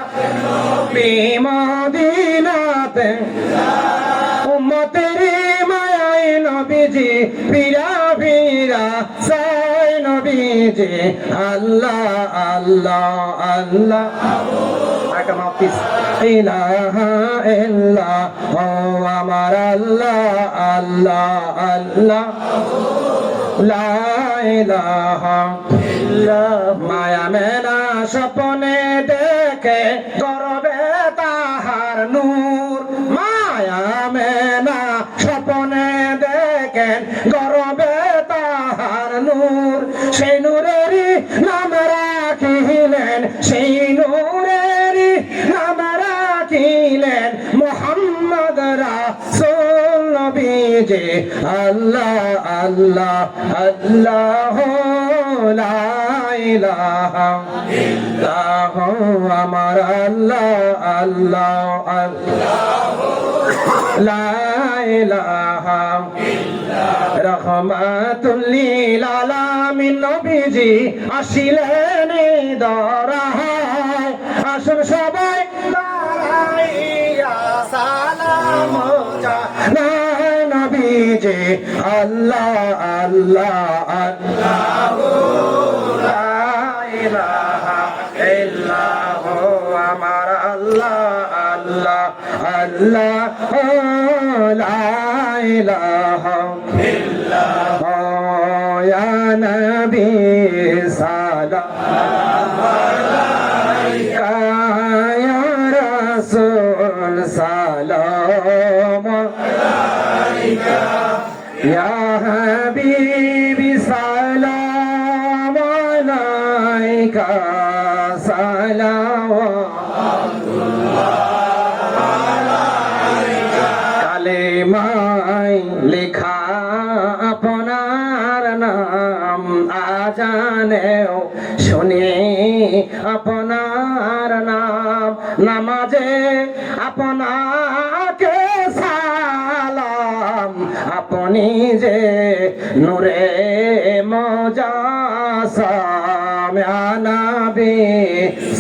নবী মদিনাতে যায়। উম্মতের মায়ায় নবীজি ফিরা ফিরা চায় নবীজি। আল্লাহ আল্লাহ আল্লাহ ইলাহা ইল্লাল্লাহ, আমার আল্লাহ আল্লাহ আল্লাহ লা ইলাহা ইল্লাল্লাহ। মায়া মেনা স্বপ্নে দেখে গর্বে তাহার নূর, মায়া মেনা স্বপ্নে দেখেন গর্বে তাহার নূর। সেই নূরেরই নাম রাখিলেন, সেই নূরেরই নাম রাখিলেন মুহাম্মদ রাসূল নবীজি। আল্লাহ আল্লাহ আল্লাহ লা ইলাহা ইল্লাল্লাহ, আমার আল্লাহ আল্লাহ আল্লাহ লা ইলাহা ইল্লাল্লাহ। রহমাতুল লিল আলামিন নবীজি আসিলেন দরহায়। আসুন সবাই দাঁড়াইয়া সালাম জানাই নবীজি। আল্লাহ আল্লাহ আল্লাহ লা ইলাহা ইল্লাল্লাহ, আমার আল্লাহ আল্লাহ আল্লাহ লা ইলাহা ইল্লাল্লাহ। ইয়া নবী সালাম আলাইকা, ইয়া রাসূল সালাম আলাইকা ইয়া হাবিবি সালাম আলাইকা সালাওয়াতুল্লাহ আলাইকা কালেমায় লেখা আপনার নাম আজানেও শুনি আপনার নাম নামাজে আপনাকে সালাম আপনি যে নূরে মুজাসসাম ইয়া নবী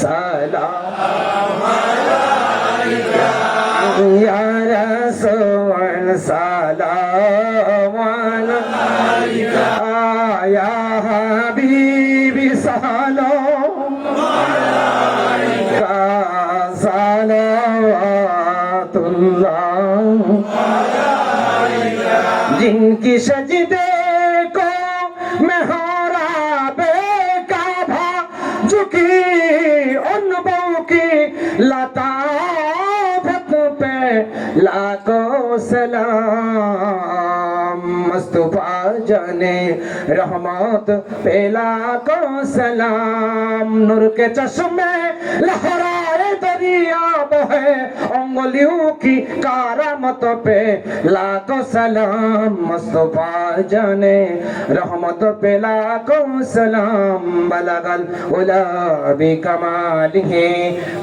সালাম আলাইকা ইয়া রাসূল সালাম আলাইকা ইয়া হাবিবি সালাম আলাইকা সালাওয়াতুল্লাহ আলাইকা जिनकी सजदे को मेहराबे काबा झुकी उन बो की लताफत पे लाखों सलाम मुस्तफा जाने रहमत पे लाखों सलाम नूर के चश्मे लहराए दरिया बहे उंगलियों की करामत पे लाखों सलाम मुस्तफा जाने रहमत पे लाखों सलाम बलगल उला बि कमालिही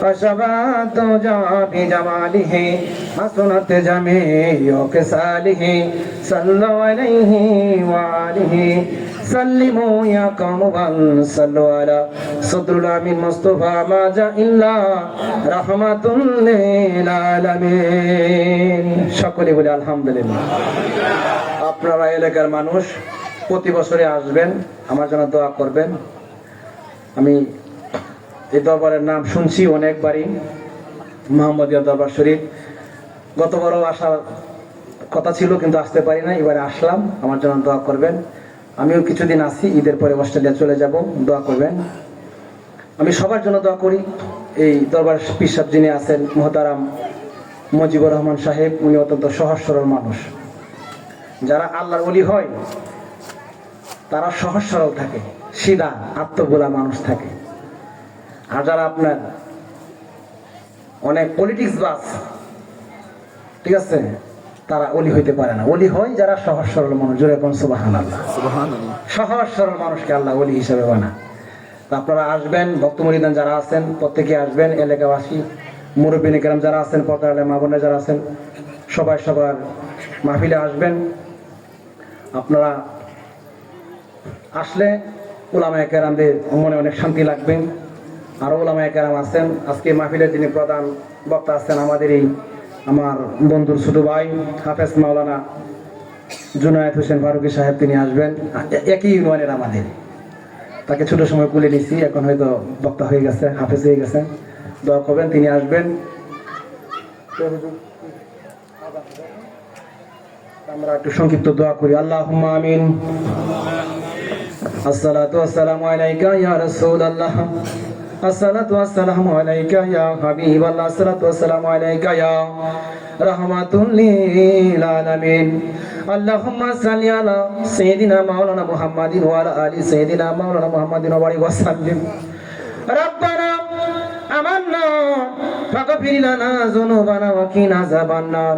कशबत जा बि जमालिही हसनत जमीओ के सालिही सल्लल्लाहु अलैहि व आलिहि सल्लिमू या कौम बल सल्लु अला सदरुल आमीन मुस्तफा मा जा इल्ला रहमाতুল লিল আলামিন সকলে বলে আলহামদুলিল্লাহ। আপনারা এলাকার মানুষ প্রতি বছরে আসবেন, আমার জন্য দোয়া করবেন। আমি এই দরবারের নাম শুনছি অনেকবারই, মুহাম্মদিয়া দরবার শরীফ। গতবারও আসার কথা ছিল কিন্তু আসতে পারি না, এবারে আসলাম, আমার জন্য দোয়া করবেন। আমিও কিছুদিন আছি, ঈদের পরে অস্ট্রেলিয়া চলে যাব, দোয়া করবেন। আমি সবার জন্য দোয়া করি। এই দরবার পীর সাহেব যিনি আছেন মুহতারাম মুজিবুর রহমান সাহেব, উনি অত্যন্ত সহজ সরল মানুষ। যারা আল্লাহর ওলি হয় তারা সহজ সরল থাকে, সিধা আত্মবোলা মানুষ থাকে। আর যারা আপনার অনেক পলিটিক্স বাস, ঠিক আছে, তারা ওলি হইতে পারে না। ওলি হয় যারা সহজ সরল মানুষ। জোরে কোন সুবহানাল্লাহ। সহজ সরল মানুষকে আল্লাহ ওলি হিসেবে বানায়। আপনারা আসবেন, ভক্ত মুরিদান যারা আছেন প্রত্যেকে আসবেন, এলাকাবাসী মুরব্বিনী কেরাম যারা আছেন, পর্দার মা বোনেরা যারা আছেন, সবাই সবার মাহফিলে আসবেন। আপনারা আসলে উলামায়ে কেরামদের মনে অনেক শান্তি লাগবে। আরো উলামায়ে কেরাম আছেন। আজকে মাহফিলের যিনি প্রধান বক্তা আছেন আমাদের এই আমার বন্ধুর ছোট ভাই হাফেজ মাওলানা জুনায়েদ হোসেন ফারুকী সাহেব, তিনি আসবেন। একই ইউনিয়নের আমাদের, তাকে ছোট সময় কুলে নিছি, এখন হয়তো বক্তা হয়ে গেছে, হাফেজ হয়ে গেছে। দোয়া করবেন, তিনি আসবেন। আমরা একটু সংক্ষিপ্ত দোয়া করি। আল্লাহুম্মা আমিন। আসসালাতু ওয়াসসালামু আলাইকা ইয়া রাসূলুল্লাহ, আসসালাতু ওয়াসসালামু আলাইকা ইয়া হাবিবাল্লাহ, আসসালাতু ওয়াসসালামু আলাইকা ইয়া রাহমাতুল লিল আলামিন। আল্লাহুম্মা সাল্লি আলা সাইয়্যিদিনা মাওলানা মুহাম্মাদিন ওয়া আলা আলি সাইয়্যিদিনা মাওলানা মুহাম্মাদিন ওয়া বারিক ওয়া সাল্লিম। রব্বানা আমান্না ফাগফির লানা যুনুবানা ওয়া কিনা আযাবান নার।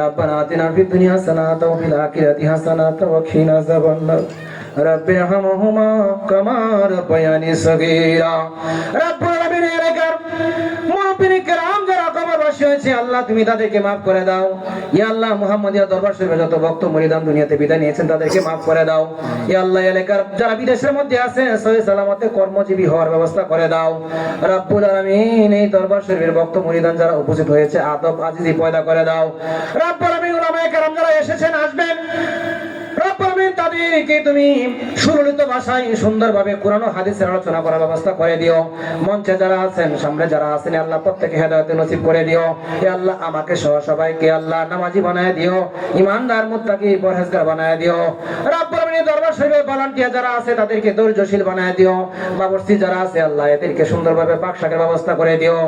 রব্বানা আতিনা ফিদ দুনিয়া হাসানাতাও ওয়া ফিল আখিরাতি হাসানাতাও ওয়া কিনা আযাবান নার। রব্বি রহমহুমা কামা রাব্বায়ানি সগীরা। রব্বুল আলামিন এলাকার মুরব্বিনী কেরাম যারা কবরবাসী হয়েছে, আল্লাহ তুমি তাদেরকে মাফ করে দাও। ইয়া আল্লাহ মুহাম্মদিয়া দরবার শরীফে যত ভক্ত মুরিদান দুনিয়াতে বিদায় নিয়েছেন তাদেরকে মাফ করে দাও। ইয়া আল্লাহ এলাকার যারা বিদেশের মধ্যে আছে সহি সালামতে কর্মজীবী হওয়ার ব্যবস্থা করে দাও। রব্বুল আলামিন এই দরবার শরীফের ভক্ত মুরিদান যারা উপস্থিত হয়েছে আদব আজিজি পয়দা করে দাও। রব্বুল আলামিন উলামায়ে কেরাম যারা এসেছেন আসবেন, তাদেরকে তুমি সুললিত ভাষায় সুন্দরভাবে কোরআন ও হাদিসের আলোচনা করার ব্যবস্থা করে দিও। মঞ্চে যারা আছেন, সামনে যারা আছেন, আল্লাহ প্রত্যেককে হেদায়েত নসিব করে দিও। হে আল্লাহ আমাকে সহ সবাইকে আল্লাহ নামাজি বানায় দিও, ঈমানদার মুত্তাকি পরহেজগার বানায় দিও। রব্বুল আলামিন দরবার দরবার শরীফে ভলান্টিয়ার যারা আছে তাদেরকে ধৈর্যশীল বানায় দিও, বাবরচি যারা আছে আল্লাহ এদেরকে সুন্দরভাবে পাক শাকের ব্যবস্থা করে দিও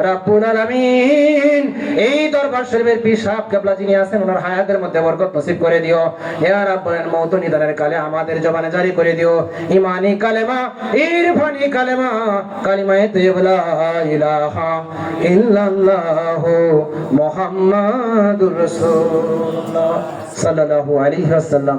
রব্বুল আলামিন। এই দরবার শরীফের পীর সাহেব কেবলা যিনি আছেন ওনার হায়াতের মধ্যে বরকত নসিব করে দিও ইয়া রাব্বুল মওত নিদানের কালে আমাদের জবানে জারি করে দিও ঈমানি কালেমা, ইরফানি কালেমা, কালিমায়ে তাইয়্যিবা লা ইলাহা ইল্লাল্লাহু মুহাম্মাদুর রাসূলুল্লাহ সাল্লাল্লাহু আলাইহি ওয়াসাল্লাম।